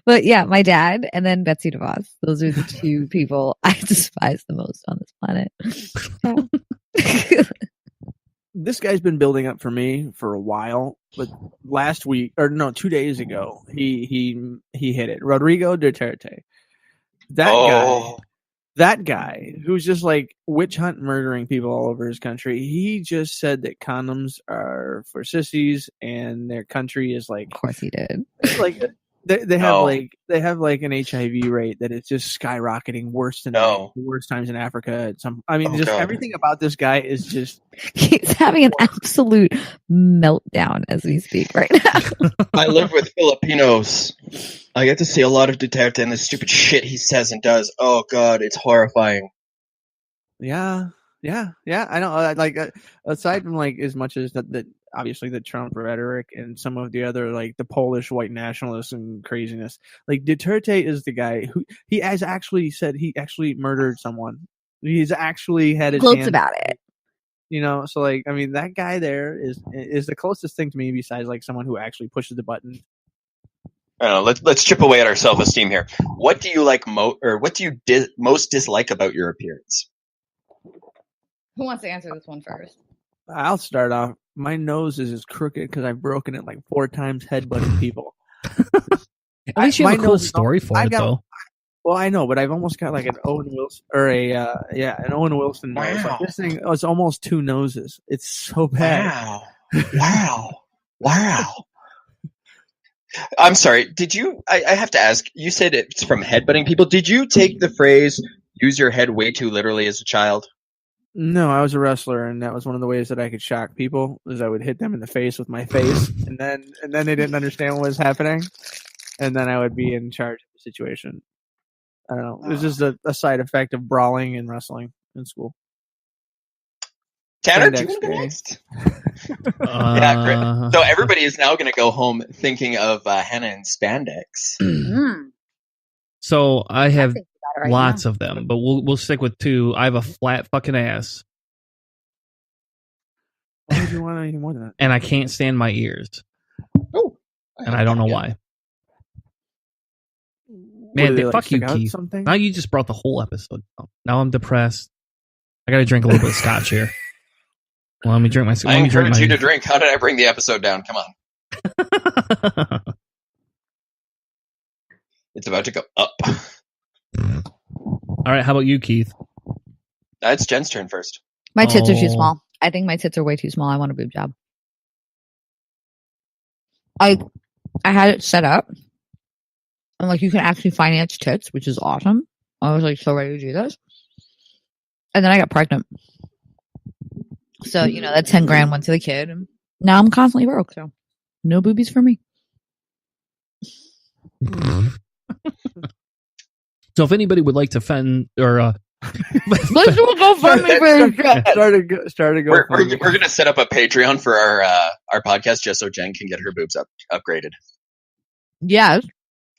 But yeah, my dad and then Betsy DeVos. Those are the two people I despise the most on this planet. This guy's been building up for me for a while, but 2 days ago, he hit it. Rodrigo Duterte. That guy who's just like witch hunt murdering people all over his country. He just said that condoms are for sissies and their country is like, of course he did. Like they have like an HIV rate that is just skyrocketing worse than the worst times in Africa. Everything about this guy is just, he's having an absolute meltdown as we speak right now. I live with Filipinos. I get to see a lot of Duterte and the stupid shit he says and does. Oh god, it's horrifying. Yeah. Yeah, I know. Aside from like as much as that obviously the Trump rhetoric and some of the other like the Polish white nationalists and craziness, like Duterte is the guy who he has actually said he actually murdered someone. He's actually had his Gloats hand, about it. You know, so like I mean that guy there is the closest thing to me besides like someone who actually pushes the button. I don't know, let's chip away at our self-esteem here. What do you like what do you most dislike about your appearance? Who wants to answer this one first? I'll start off. My nose is just crooked because I've broken it like 4 times headbutting people. At least you have a cool story for it, though. Well, I know, but I've almost got like an Owen Wilson or an Owen Wilson nose. Like, this thing is almost 2 noses. It's so bad. Wow. I'm sorry. Did you? I have to ask. You said it's from headbutting people. Did you take the phrase "use your head way too literally" as a child? No, I was a wrestler, and that was one of the ways that I could shock people. Is I would hit them in the face with my face, and then they didn't understand what was happening, and then I would be in charge of the situation. I don't know. It was just a side effect of brawling and wrestling in school. Tanner, do you want to go next? Yeah, great. So everybody is now going to go home thinking of Hanna and spandex. So I have lots of them, but we'll stick with 2. I have a flat fucking ass. Why would you want anything more than that? And I can't stand my ears. Oh, and I don't know why. Man, fuck you, Keith. Something? Now you just brought the whole episode down. Now I'm depressed. I got to drink a little bit of scotch here. Well, let me drink my. I encourage you to drink. How did I bring the episode down? Come on. It's about to go up. All right, how about you, Keith? It's Jen's turn first. My tits are too small. I think my tits are way too small. I want a boob job. I had it set up. And like you can actually finance tits, which is awesome. I was like so ready to do this. And then I got pregnant. So, you know, that 10 grand went to the kid. And now I'm constantly broke. So no boobies for me. So if anybody would like to fend or let's do a GoFundMe for start a We're going to set up a Patreon for our podcast just so Jen can get her boobs upgraded. Yes.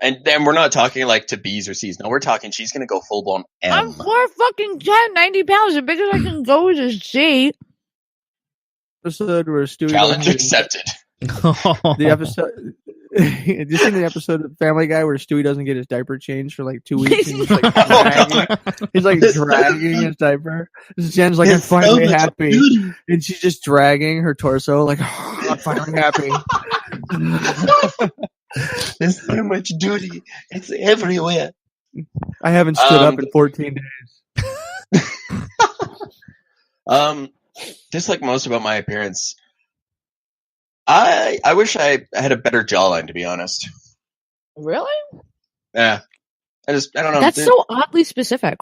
And then we're not talking like to B's or C's. No, we're talking she's going to go full blown M. I'm 4'10", 90 pounds. As big as I can go is a C. Episode where Stewie challenge accepted. The episode. Did you see the episode of Family Guy where Stewie doesn't get his diaper changed for like 2 weeks? And he's like dragging his diaper. Jen's like, I'm finally happy. And she's just dragging her torso like, oh, I'm finally happy. There's so much duty. It's everywhere. I haven't stood up in 14 days. Just like most about my appearance, I wish I had a better jawline, to be honest. Really? Yeah. I don't know. That's so oddly specific.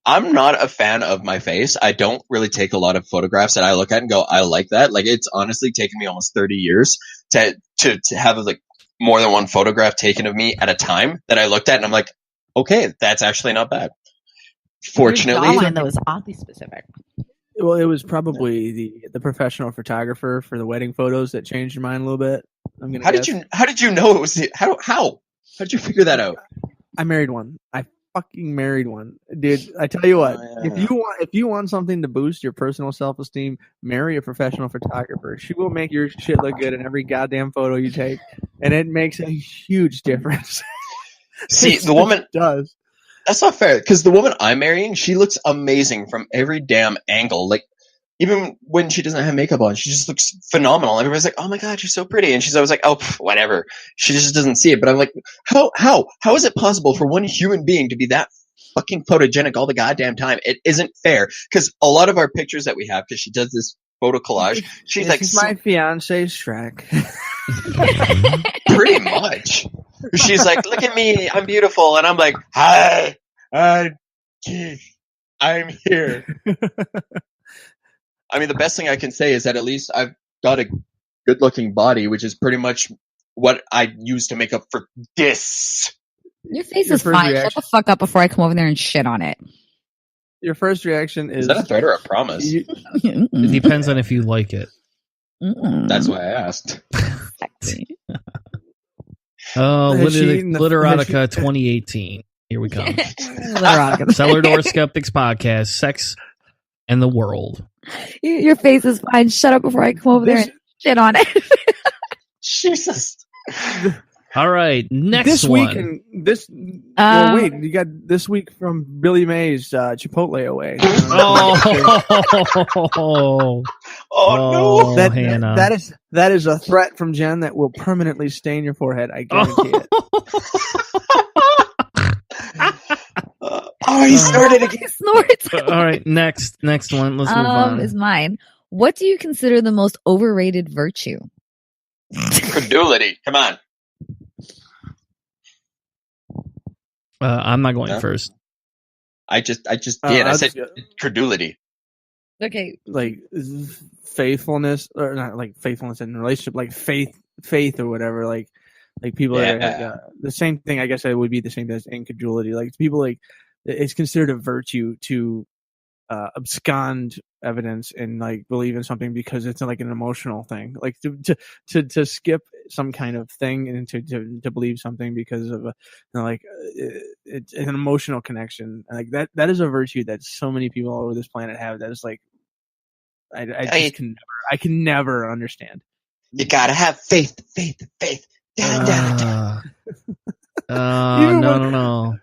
I'm not a fan of my face. I don't really take a lot of photographs that I look at and go, I like that. Like, it's honestly taken me almost 30 years to have like more than one photograph taken of me at a time that I looked at and I'm like, okay, that's actually not bad. Fortunately, your jawline, that was oddly specific. Well, it was probably the professional photographer for the wedding photos that changed your mind a little bit. How did you know it was how did you figure that out? I married one. I fucking married one, dude. I tell you what, if you want something to boost your personal self-esteem, marry a professional photographer. She will make your shit look good in every goddamn photo you take, and it makes a huge difference. See, the woman does. That's not fair, because the woman I'm marrying, she looks amazing from every damn angle. Like, even when she doesn't have makeup on, she just looks phenomenal. Everybody's like, oh my God, you're so pretty. And she's always like, oh, whatever. She just doesn't see it. But I'm like, how is it possible for one human being to be that fucking photogenic all the goddamn time? It isn't fair. Because a lot of our pictures that we have, because she does this photo collage, she's like, my fiance Shrek. Pretty much. She's like, look at me, I'm beautiful. And I'm like, hi, Keith, I'm here. I mean, the best thing I can say is that at least I've got a good-looking body, which is pretty much what I use to make up for this. Your face is fine. Shut the fuck up before I come over there and shit on it. Your first reaction is that a threat or a promise? It depends on if you like it. That's why I asked. Literotica 2018. Here we come. Cellar Door Skeptics Podcast, Sex and the World. Your face is fine. Shut up before I come over there and shit on it. Jesus. All right, next this one. week and this. Wait, you got this week from Billy Mays, Chipotle away. Oh no! Hannah. That is a threat from Jen that will permanently stain your forehead. I guarantee it. He snorted again. He snorts. All right, next one. Let's move on. Is mine. What do you consider the most overrated virtue? Credulity. Come on. I'm not going first. I just did. I said credulity. Okay. Like faithfulness, or not like faithfulness in a relationship, like faith or whatever. Like people that the same thing. I guess it would be the same as incredulity. Like people like it's considered a virtue to abscond evidence and like believe in something because it's like an emotional thing, like to skip some kind of thing and to believe something because of it's an emotional connection. Like that is a virtue that so many people all over this planet have. That is like I can never understand. You gotta have faith. No.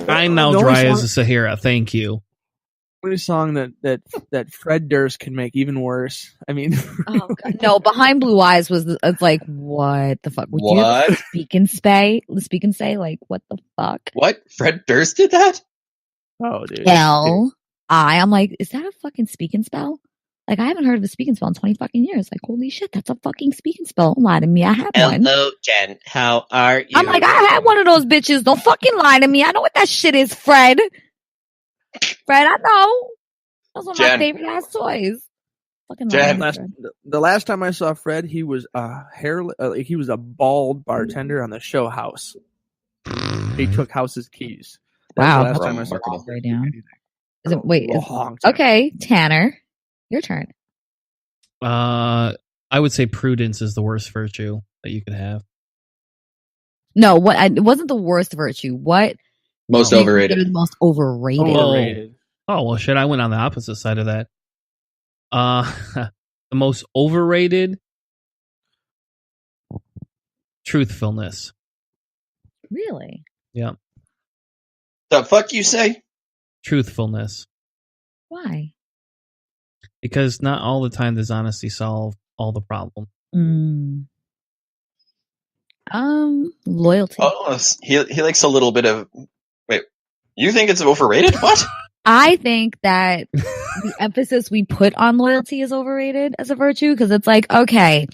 I'm now dry as a Sahara. Thank you. Only song that Fred Durst can make even worse. I mean, oh God. No, Behind Blue Eyes was it's like what the fuck? What? Speak and say, like what the fuck? What? Fred Durst did that? Oh, dude. I'm like, is that a fucking speak and spell? Like I haven't heard of a speak and spell in 20 fucking years. Like holy shit, that's a fucking speak and spell. Don't lie to me. I had one. Hello, Jen. How are you? I'm like, I had one of those bitches. Don't fucking lie to me. I know what that shit is, Fred. Fred, I know. Those are my favorite ass toys. Fucking Jen. The last time I saw Fred, he was he was a bald bartender on the show House. He took House's keys. Wow. That's the last time I saw him. Is it, wait. Okay, Tanner, your turn. I would say prudence is the worst virtue that you could have. No, it wasn't the worst virtue. What? Most overrated. The most overrated. Oh, well, shit. I went on the opposite side of that. The most overrated truthfulness. Really? Yeah. The fuck you say? Truthfulness. Why? Because not all the time does honesty solve all the problem. Loyalty. Oh, he likes a little bit of. Wait, you think it's overrated? What? I think that the emphasis we put on loyalty is overrated as a virtue because it's like, okay,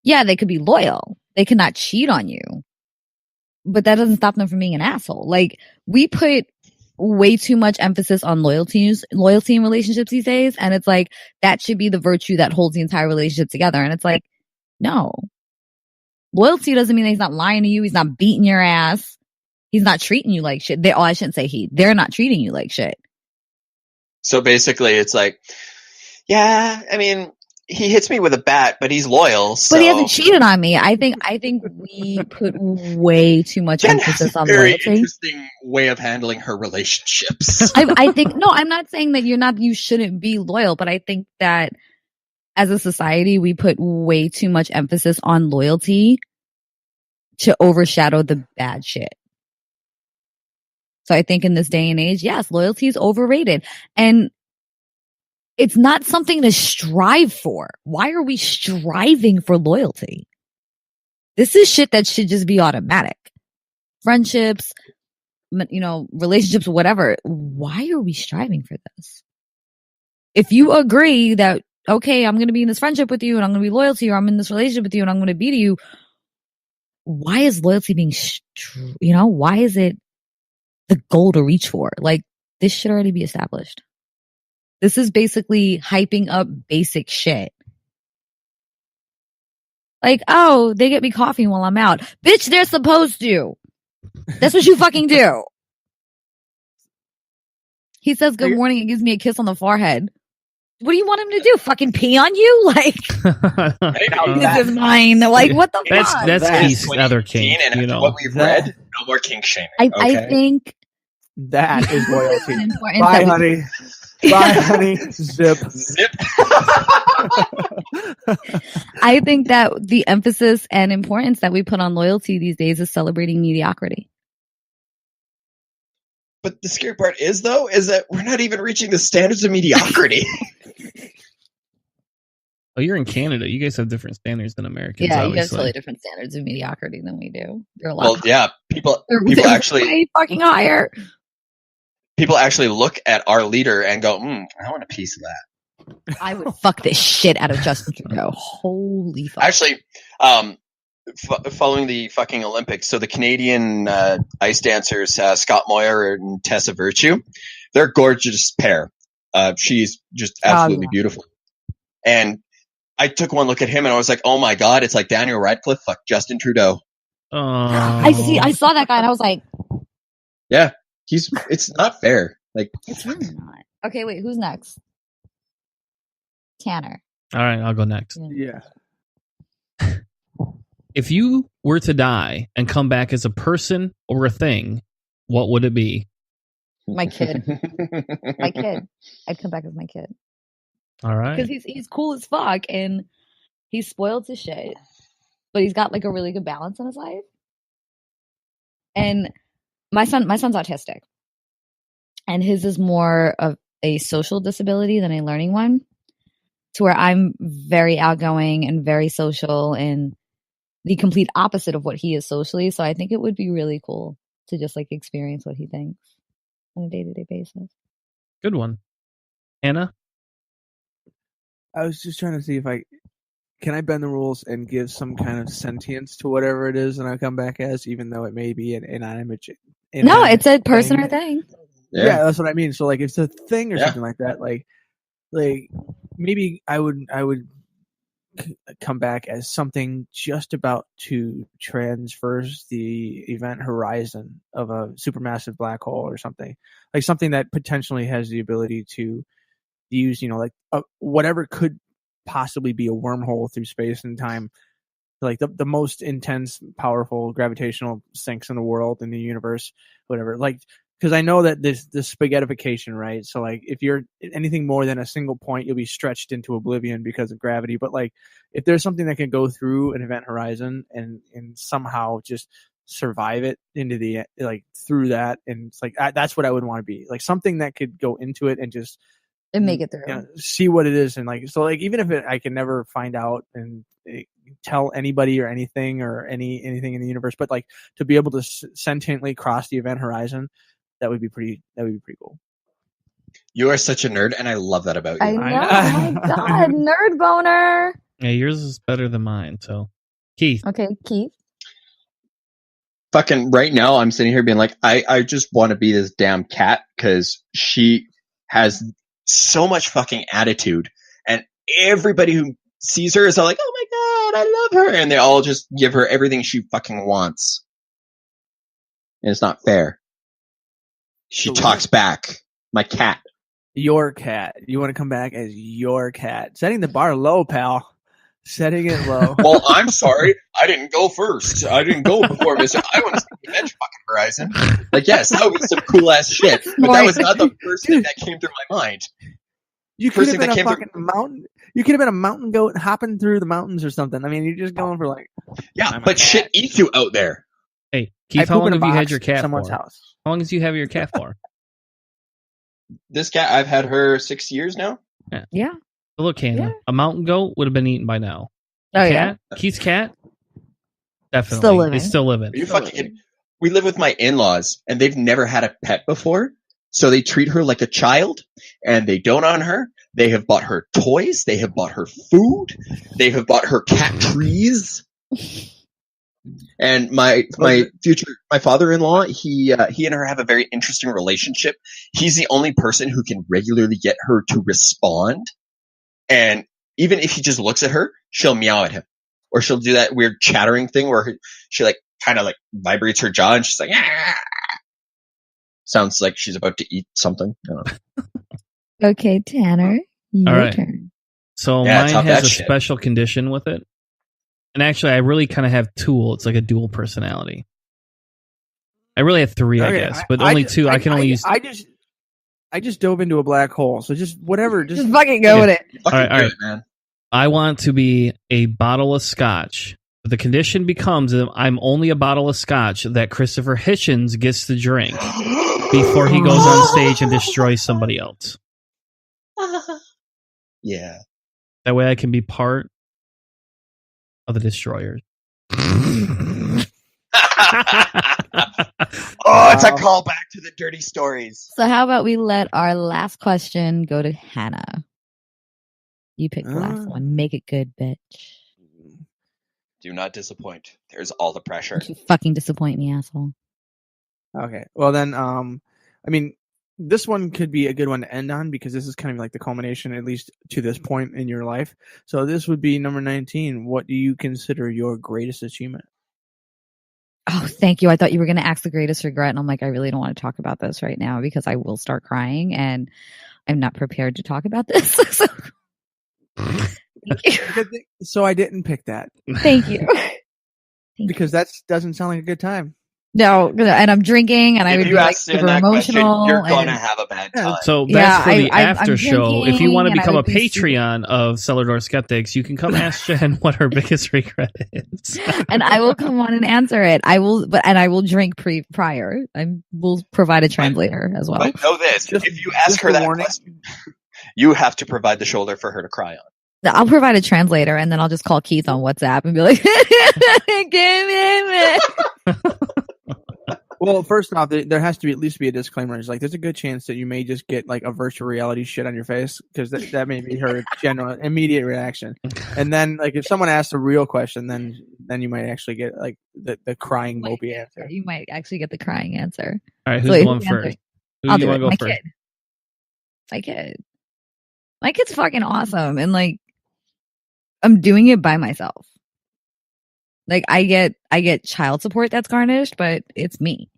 yeah, they could be loyal. They cannot cheat on you. But that doesn't stop them from being an asshole. Like, we put way too much emphasis on loyalty in relationships these days. And it's like, that should be the virtue that holds the entire relationship together. And it's like, no. Loyalty doesn't mean that he's not lying to you. He's not beating your ass. He's not treating you like shit. I shouldn't say he. They're not treating you like shit. So basically, it's like, yeah, I mean, he hits me with a bat, but he's loyal. So. But he hasn't cheated on me. I think we put way too much emphasis on very loyalty. Interesting way of handling her relationships. I think no. I'm not saying that you shouldn't be loyal, but I think that as a society, we put way too much emphasis on loyalty to overshadow the bad shit. So I think in this day and age, yes, loyalty is overrated. And it's not something to strive for. Why are we striving for loyalty? This is shit that should just be automatic. Friendships, relationships, whatever. Why are we striving for this? If you agree that, okay, I'm going to be in this friendship with you and I'm going to be loyal to you, or I'm in this relationship with you and I'm going to be to you, why is loyalty being, why is it the goal to reach for? Like, this should already be established. This is basically hyping up basic shit. Like, oh, they get me coffee while I'm out. Bitch, they're supposed to. That's what you fucking do. He says good morning and gives me a kiss on the forehead. What do you want him to do? Fucking pee on you? Like, this is mine. Like, what the fuck? That's Keith's other kink. And you know what we've read, no more kink shaming. I think that is loyalty. Bye, honey. Bye, honey. Zip. I think that the emphasis and importance that we put on loyalty these days is celebrating mediocrity. But the scary part is that we're not even reaching the standards of mediocrity. Oh, you're in Canada. You guys have different standards than Americans. Yeah, obviously. you have totally different standards of mediocrity than we do. They're a lot. Well, yeah, people actually way fucking higher. People actually look at our leader and go, I want a piece of that. I would fuck the shit out of Justin Trudeau. Holy fuck. Actually, following the fucking Olympics, so the Canadian ice dancers, Scott Moyer and Tessa Virtue, they're a gorgeous pair. She's just absolutely beautiful. And I took one look at him and I was like, oh my God, it's like Daniel Radcliffe, fuck Justin Trudeau. I saw that guy and I was like, yeah, it's not fair. Like, it's really not. Okay, wait, who's next? Tanner. All right, I'll go next. Yeah. If you were to die and come back as a person or a thing, what would it be? My kid. My kid. I'd come back as my kid. All right. Because he's cool as fuck and he's spoiled to shit, but he's got like a really good balance in his life. And my son's autistic, and his is more of a social disability than a learning one. To where I'm very outgoing and very social and the complete opposite of what he is socially. So I think it would be really cool to just like experience what he thinks on a day-to-day basis. Good one. Hanna? I was just trying to see if can I bend the rules and give some kind of sentience to whatever it is that I come back as, even though it may be an inanimate. No, it's a person or thing. Yeah, that's what I mean. So like, if it's a thing or something like that, like maybe I would come back as something just about to transverse the event horizon of a supermassive black hole or something, like something that potentially has the ability to use, whatever could possibly be a wormhole through space and time, like the most intense, powerful gravitational sinks in the world, in the universe, whatever. Like, because I know that this spaghettification, right? So like, if you're anything more than a single point, you'll be stretched into oblivion because of gravity. But like, if there's something that can go through an event horizon and somehow just survive it into the through that, and it's like that's what I would want to be, like something that could go into it and just make it through, see what it is, and like so like even if I can never find out and tell anybody or anything or anything in the universe, but like to be able to sentiently cross the event horizon. That would be pretty cool. You are such a nerd, and I love that about you. I know. Oh my God, nerd boner. Yeah, yours is better than mine. So, Keith. Okay, Keith. Fucking right now, I'm sitting here being like, I just want to be this damn cat because she has so much fucking attitude, and everybody who sees her is all like, oh my God, I love her, and they all just give her everything she fucking wants, and it's not fair. She talks back. My cat. Your cat. You want to come back as your cat. Setting the bar low, pal. Setting it low. Well, I'm sorry. I didn't go first. I didn't go before Mr. I want to see the Edge fucking horizon. Like, yes, that would be some cool ass shit. But that was not the first thing that came through my mind. You could have been a fucking mountain. You could have been a mountain goat hopping through the mountains or something. I mean, you're just going for like. Yeah, but shit eats you out there. Hey, Keith, how long have you had your cat for? House. How long have you had your cat for? This cat, I've had her 6 years now. Yeah. So look, Hannah, a mountain goat would have been eaten by now. Oh, cat, yeah. Keith's cat, definitely. Still living. He's still living. Are you fucking kidding? We live with my in-laws, and they've never had a pet before. So they treat her like a child, and they dote on her. They have bought her toys. They have bought her food. They have bought her cat trees. And my father-in-law, he and her have a very interesting relationship. He's the only person who can regularly get her to respond. And even if he just looks at her, she'll meow at him, or she'll do that weird chattering thing where she like kind of like vibrates her jaw and she's like, ah! Sounds like she's about to eat something. I don't know. Okay, Tanner, your turn. So Yeah, mine top has that a shit. special condition with it. And actually, I really kind of have two. It's like a dual personality. I really have three, I Okay, guess, but only two. I can only use. I just dove into a black hole, so just whatever. Just fucking go with it. All right, do it, man. I want to be a bottle of scotch. But the condition becomes that I'm only a bottle of scotch that Christopher Hitchens gets to drink before he goes on stage and destroys somebody else. Yeah. That way I can be part of the destroyers. Oh, it's a callback to the dirty stories. So how about we let our last question go to Hannah? You pick the last one. Make it good, bitch. Do not disappoint. There's all the pressure. Don't you fucking disappoint me, asshole. Okay. Well then, I mean, this one could be a good one to end on because this is kind of like the culmination, at least to this point in your life. So this would be number 19. What do you consider your greatest achievement? Oh, thank you. I thought you were going to ask the greatest regret. And I'm like, I really don't want to talk about this right now because I will start crying and I'm not prepared to talk about this. So, so I didn't pick that. Thank you. Because that doesn't sound like a good time. No, and I'm drinking, and I would be like super emotional. You're gonna have a bad time. So that's for the after I'm show. If you want to drinking, become a and I would be Patreon of Cellar Door Skeptics, you can come ask Jen what her biggest regret is, and I will come on and answer it. I will, and I will drink prior. I will provide a translator as well. But know this: if you ask her that question, you have to provide the shoulder for her to cry on. I'll provide a translator, and then I'll just call Keith on WhatsApp and be like, "Give me." Well, first off, there has to be at least be a disclaimer. It's like there's a good chance that you may just get like a virtual reality shit on your face because that may be her general immediate reaction. And then like if someone asks a real question, then you might actually get like the crying mopey answer. You might actually get the crying answer. All right, who's going first? I'll do it. My kid. My kid's fucking awesome, and like I'm doing it by myself. Like I get child support that's garnished, but it's me.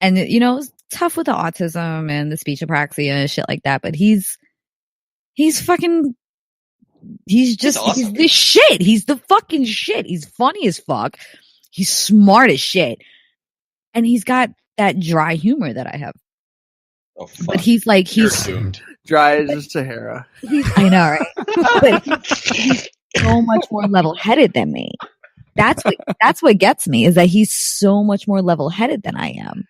And you know, it's tough with the autism and the speech apraxia and shit like that, but he's awesome. He's the shit. He's the fucking shit. He's funny as fuck. He's smart as shit. And he's got that dry humor that I have. Oh, fuck. But he's dry as the Sahara. I know, right? But he's so much more level-headed than me. That's what gets me is that he's so much more level-headed than I am.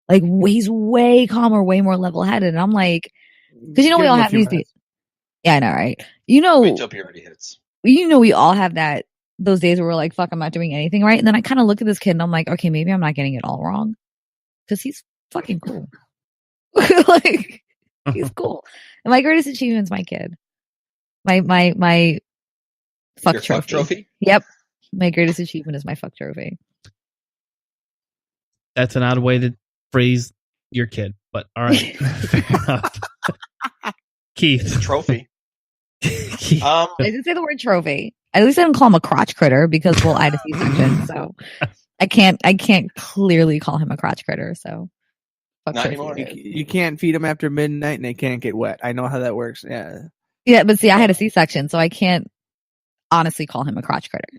Like he's way calmer, way more level-headed, and I'm like, because you know we all have these days. Yeah, I know, right? You know, wait till puberty hits. You know, we all have those days where we're like, "Fuck, I'm not doing anything right," and then I kind of look at this kid and I'm like, "Okay, maybe I'm not getting it all wrong," because he's fucking cool. Like he's cool. And my greatest achievement's my kid. My fuck trophy. Fuck trophy? Yep. My greatest achievement is my fuck trophy. That's an odd way to phrase your kid, but all right. Fair enough. Keith. It's a trophy. Keith. I didn't say the word trophy. At least I didn't call him a crotch critter because I had a C-section, so I can't clearly call him a crotch critter, so fuck not trophy. anymore. You can't feed them after midnight and they can't get wet. I know how that works. Yeah. Yeah, but see, I had a C-section, so I can't honestly call him a crotch critter.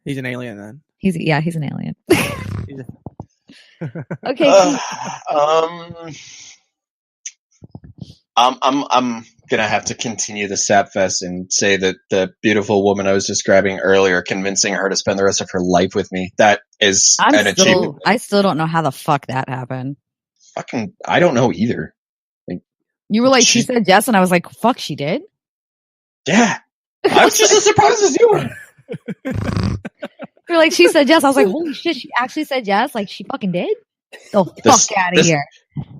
He's an alien then. He's an alien. Okay. I'm gonna have to continue the sapfest and say that the beautiful woman I was describing earlier, convincing her to spend the rest of her life with me, that is an achievement. I still don't know how the fuck that happened. Fucking, I don't know either. Like, you were like, she said yes, and I was like, fuck, she did? Yeah. I was just as surprised as you were. You're like, she said yes. I was like, holy shit, she actually said yes? Like, she fucking did? The fuck out of here.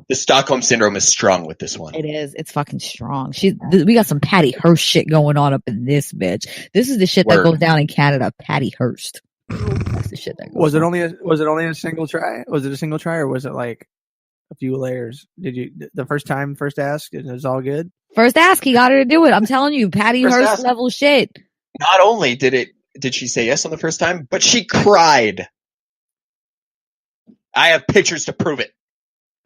The Stockholm Syndrome is strong with this one. It is. It's fucking strong. We got some Patty Hearst shit going on up in this bitch. This is the shit that goes down in Canada. Patty Hearst. That's the shit that goes Was it only a single try? Was it a single try or was it like a few layers? Did you the first ask? It was all good? First ask, he got her to do it. I'm telling you, Patty Hearst level shit. Not only did she say yes on the first time, but she cried. I have pictures to prove it.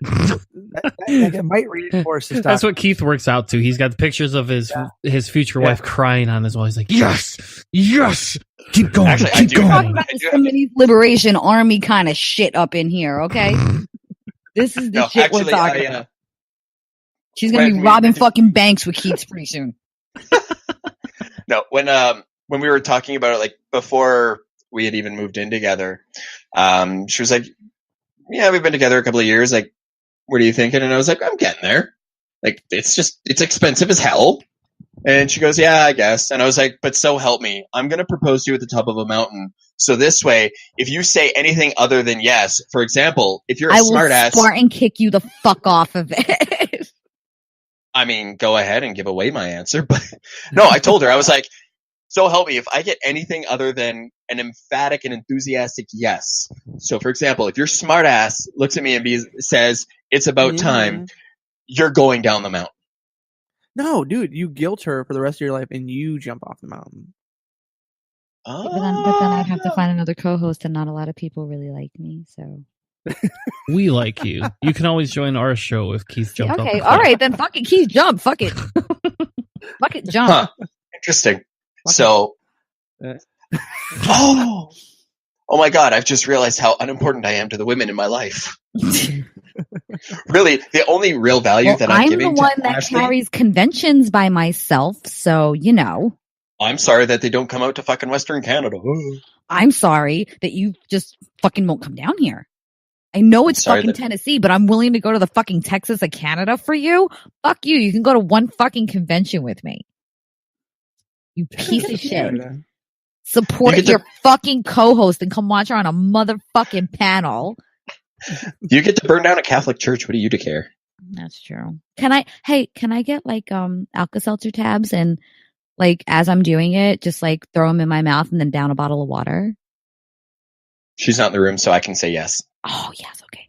That might reinforce the stuff. That's what Keith works out to. He's got the pictures of his future wife crying on his wall. He's like, yes, keep going, Actually, keep going. Talking about the Somebody's Liberation Army kind of shit up in here, okay? This is the shit we're talking about. She's gonna be robbing fucking banks with Keith pretty soon. No, when we were talking about it, like before we had even moved in together, she was like, "Yeah, we've been together a couple of years. Like, what are you thinking?" And I was like, "I'm getting there. Like, it's expensive as hell." And she goes, "Yeah, I guess." And I was like, "But so help me, I'm gonna propose to you at the top of a mountain. So this way, if you say anything other than yes, for example, if you're a smart ass, I will Spartan kick you the fuck off of it." I mean, go ahead and give away my answer. But no, I told her, I was like, so help me, if I get anything other than an emphatic and enthusiastic yes. So for example, if your smart ass looks at me and says, "It's about time," you're going down the mountain. No, dude, you guilt her for the rest of your life and you jump off the mountain. But then I'd have to find another co-host, and not a lot of people really like me, so. We like you. You can always join our show if Keith jumps off. Okay, all right, then fuck it, Keith, jump. Fuck it. Fuck it, jump. Huh. Interesting. So, oh my God, I've just realized how unimportant I am to the women in my life. Really, the only real value that I'm giving the one that Ashley, carries conventions by myself, so, you know. I'm sorry that they don't come out to fucking Western Canada. I'm sorry that you just fucking won't come down here. I know it's fucking Tennessee, but I'm willing to go to the fucking Texas of Canada for you. Fuck you. You can go to one fucking convention with me. You piece of shit. Support your fucking co-host and come watch her on a motherfucking panel. You get to burn down a Catholic church. What are you to care? That's true. Can I get like Alka-Seltzer tabs and like as I'm doing it, just like throw them in my mouth and then down a bottle of water? She's not in the room, so I can say yes. Oh, yes, okay.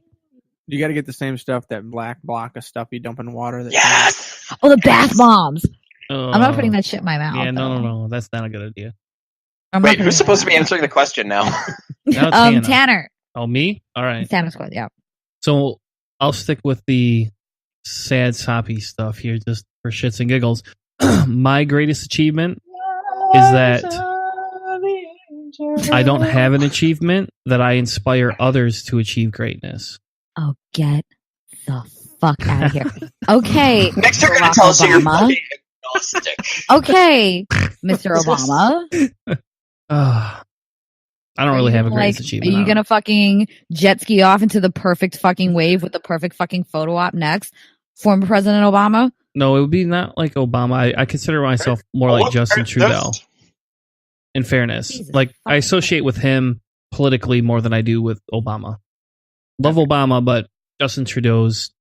You got to get the same stuff, that black block of stuff you dump in water. Yes! Oh, the bath bombs. I'm not putting that shit in my mouth. Yeah, no. That's not a good idea. Wait, who's supposed to be answering the question now? Tanner. Oh, me? All right. Tanner's squad, yeah. So I'll stick with the sad, soppy stuff here just for shits and giggles. My greatest achievement is that I don't have an achievement, that I inspire others to achieve greatness. Oh, get the fuck out of here. Okay. Next you're going to tell us that you're fucking agnostic. Okay, Mr. Obama. I don't really have a greatest achievement. Are you going to fucking jet ski off into the perfect fucking wave with the perfect fucking photo op next? Former President Obama? No, it would be not like Obama. I consider myself more like Justin Trudeau. In fairness, like I associate with him politically more than I do with Obama. Love Obama, but Justin Trudeau's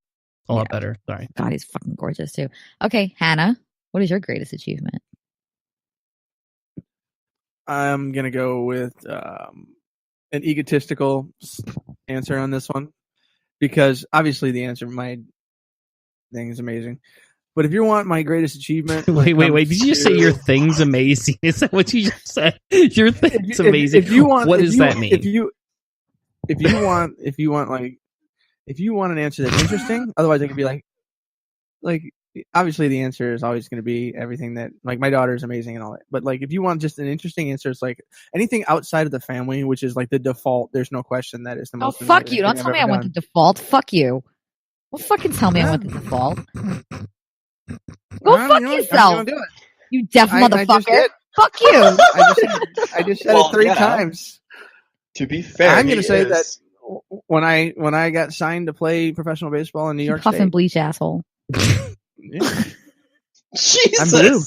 a lot better. Sorry. God, he's fucking gorgeous too. Okay, Hannah, what is your greatest achievement? I'm gonna go with an egotistical answer on this one, because obviously the answer, my thing is amazing. But if you want my greatest achievement, wait! Did you just say your thing's amazing? Is that what you just said? Your thing's amazing. What does that mean? If you want an answer that's interesting, otherwise it could be like obviously the answer is always going to be everything that, like, my daughter is amazing and all that. But like if you want just an interesting answer, it's like anything outside of the family, which is like the defualt. There's no question that is the most. Oh, fuck you! Don't tell me I want the default. Fuck you. Well, fucking tell me I want the default. Go fuck yourself, you deaf motherfucker. Fuck you. I just said it 3 times. To be fair, I'm going to say that when I got signed to play professional baseball in New York Puff State, and bleach asshole. Jesus. I'm blue.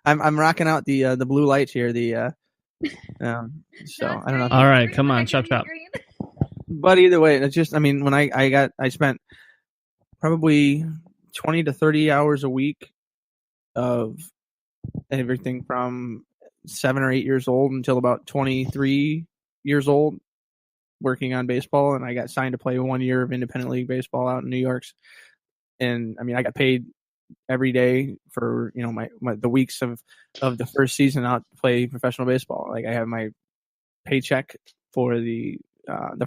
I'm rocking out the blue lights here. So I don't know. All right, come on, chop. But either way, it's just, I mean, when I spent probably 20 to 30 hours a week of everything from 7 or 8 years old until about 23 years old working on baseball. And I got signed to play 1 year of independent league baseball out in New York. And I mean, I got paid every day for, the weeks of the first season out to play professional baseball. Like I have my paycheck for the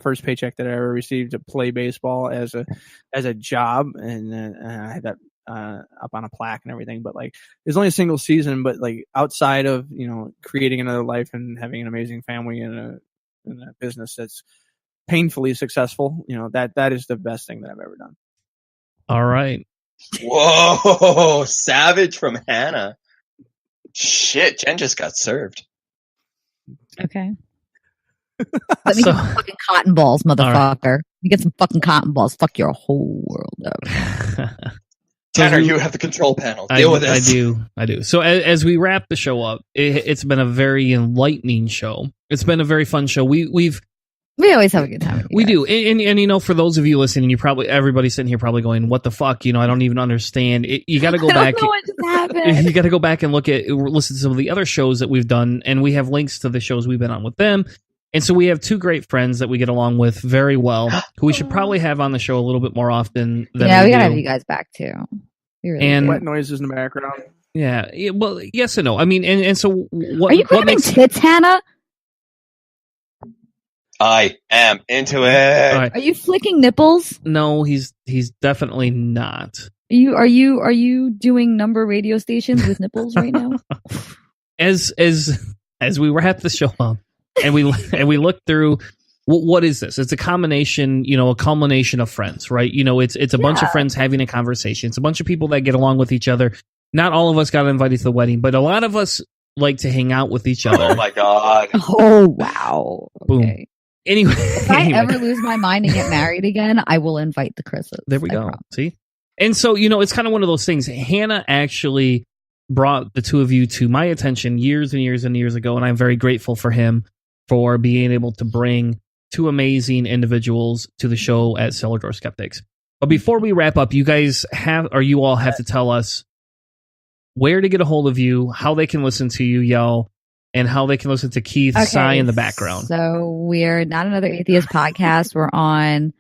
first paycheck that I ever received to play baseball as a job, and I had that up on a plaque and everything. But like, it's only a single season, but like outside of creating another life and having an amazing family and a business that's painfully successful, that is the best thing that I've ever done. All right. Whoa, savage from Hanna. Shit, Jen just got served. Okay. Let me get some fucking cotton balls, motherfucker. Right. You get some fucking cotton balls. Fuck your whole world up. Tanner, you have the control panel. Deal with this. I do. So as we wrap the show up, it's been a very enlightening show. It's been a very fun show. We always have a good time. We do. And for those of you listening, everybody's sitting here probably going, what the fuck? I don't even understand. You got to go back. Know what just happened. You got to go back and listen to some of the other shows that we've done. And we have links to the shows we've been on with them. And so we have two great friends that we get along with very well, who we should probably have on the show a little bit more often than we gotta have you guys back too. And wet noises in the background. Yeah. Well, yes and no. I mean, and so what? Are you grabbing tits, Hanna? I am into it. Right. Are you flicking nipples? No, he's definitely not. Are you doing number radio stations with nipples right now? As we wrap the show up and we look through, what is this? It's a combination, a culmination of friends, right? It's a bunch of friends having a conversation. It's a bunch of people that get along with each other. Not all of us got invited to the wedding, but a lot of us like to hang out with each other. Oh my God. Oh wow. Boom. Okay. Anyway, if I ever lose my mind and get married again, I will invite the Chris's. There we go. See? And so, it's kind of one of those things. Hanna actually brought the two of you to my attention years and years and years ago, and I'm very grateful for him for being able to bring two amazing individuals to the show at Cellar Door Skeptics. But before we wrap up, you all have to tell us where to get a hold of you, how they can listen to you yell, and how they can listen to Keith sigh in the background. So we're Not Another Atheist Podcast. We're on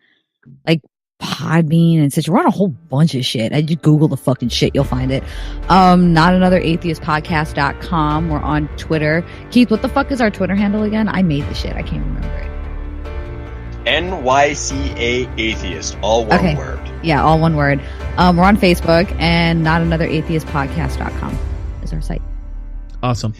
like Podbean and such. We're on a whole bunch of shit. I just Google the fucking shit, you'll find it. Not Another Atheist Podcast.com. We're on Twitter. Keith, what the fuck is our Twitter handle again? I made the shit. I can't remember it. NYCA Atheist, all one word. Yeah, all one word. We're on Facebook, and Not Another Atheist Podcast.com is our site. Awesome.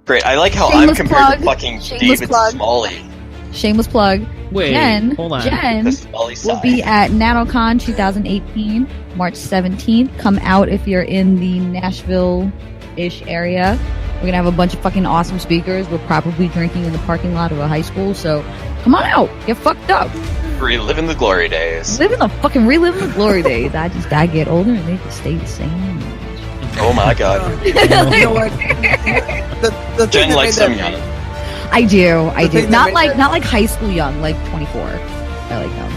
Great. I like how Shameless I'm compared plug. to fucking Shameless David plug. Smalley. Shameless plug. Wait, Jen, hold on. Jen The Smalley will side. be at NanoCon 2018, March 17th. Come out if you're in the Nashville-ish area. We're going to have a bunch of fucking awesome speakers. We're probably drinking in the parking lot of a high school, so come on out. Get fucked up. Reliving the glory days. Reliving the glory days. I just gotta get older and they just stay the same. Oh my God. You know what? The thing Jen that likes made them that- young. I do. thing that Not made like high school young, like 24. I like them.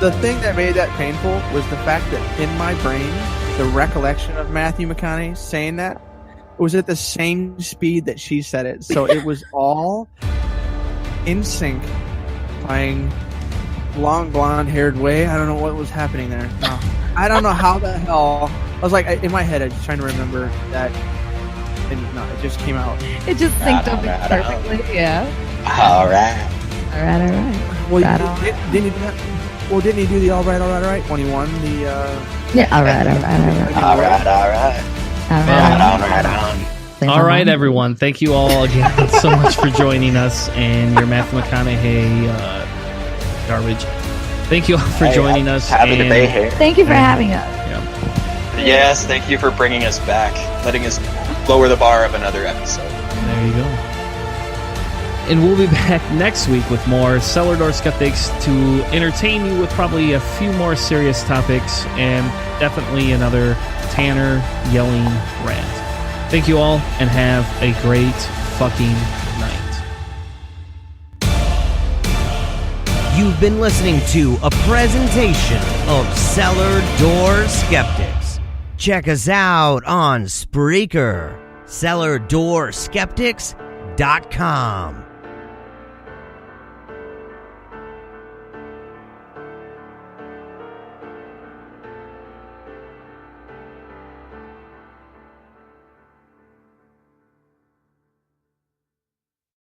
The thing that made that painful was the fact that in my brain, the recollection of Matthew McConaughey saying that was at the same speed that she said it. So it was all in sync, playing long blonde-haired way. I don't know what was happening there. No. I don't know how the hell. I was like, in my head, I was just trying to remember that. And no, it just came out. It just synced up perfectly. Yeah. All right. All right. Well, Right on. didn't he do that? Well, didn't he do the all right when he won the? Yeah. All right. All right, everyone. Thank you all again so much for joining us and your Matthew McConaughey garbage. Thank you all for joining us. Happy to be here. Thank you for having us. Yeah. Yes, thank you for bringing us back, letting us lower the bar of another episode. There you go. And we'll be back next week with more Cellar Door Skeptics to entertain you with probably a few more serious topics and definitely another Tanner yelling rant. Thank you all and have a great fucking night. You've been listening to a presentation of Cellar Door Skeptics. Check us out on Spreaker, cellardoorskeptics.com.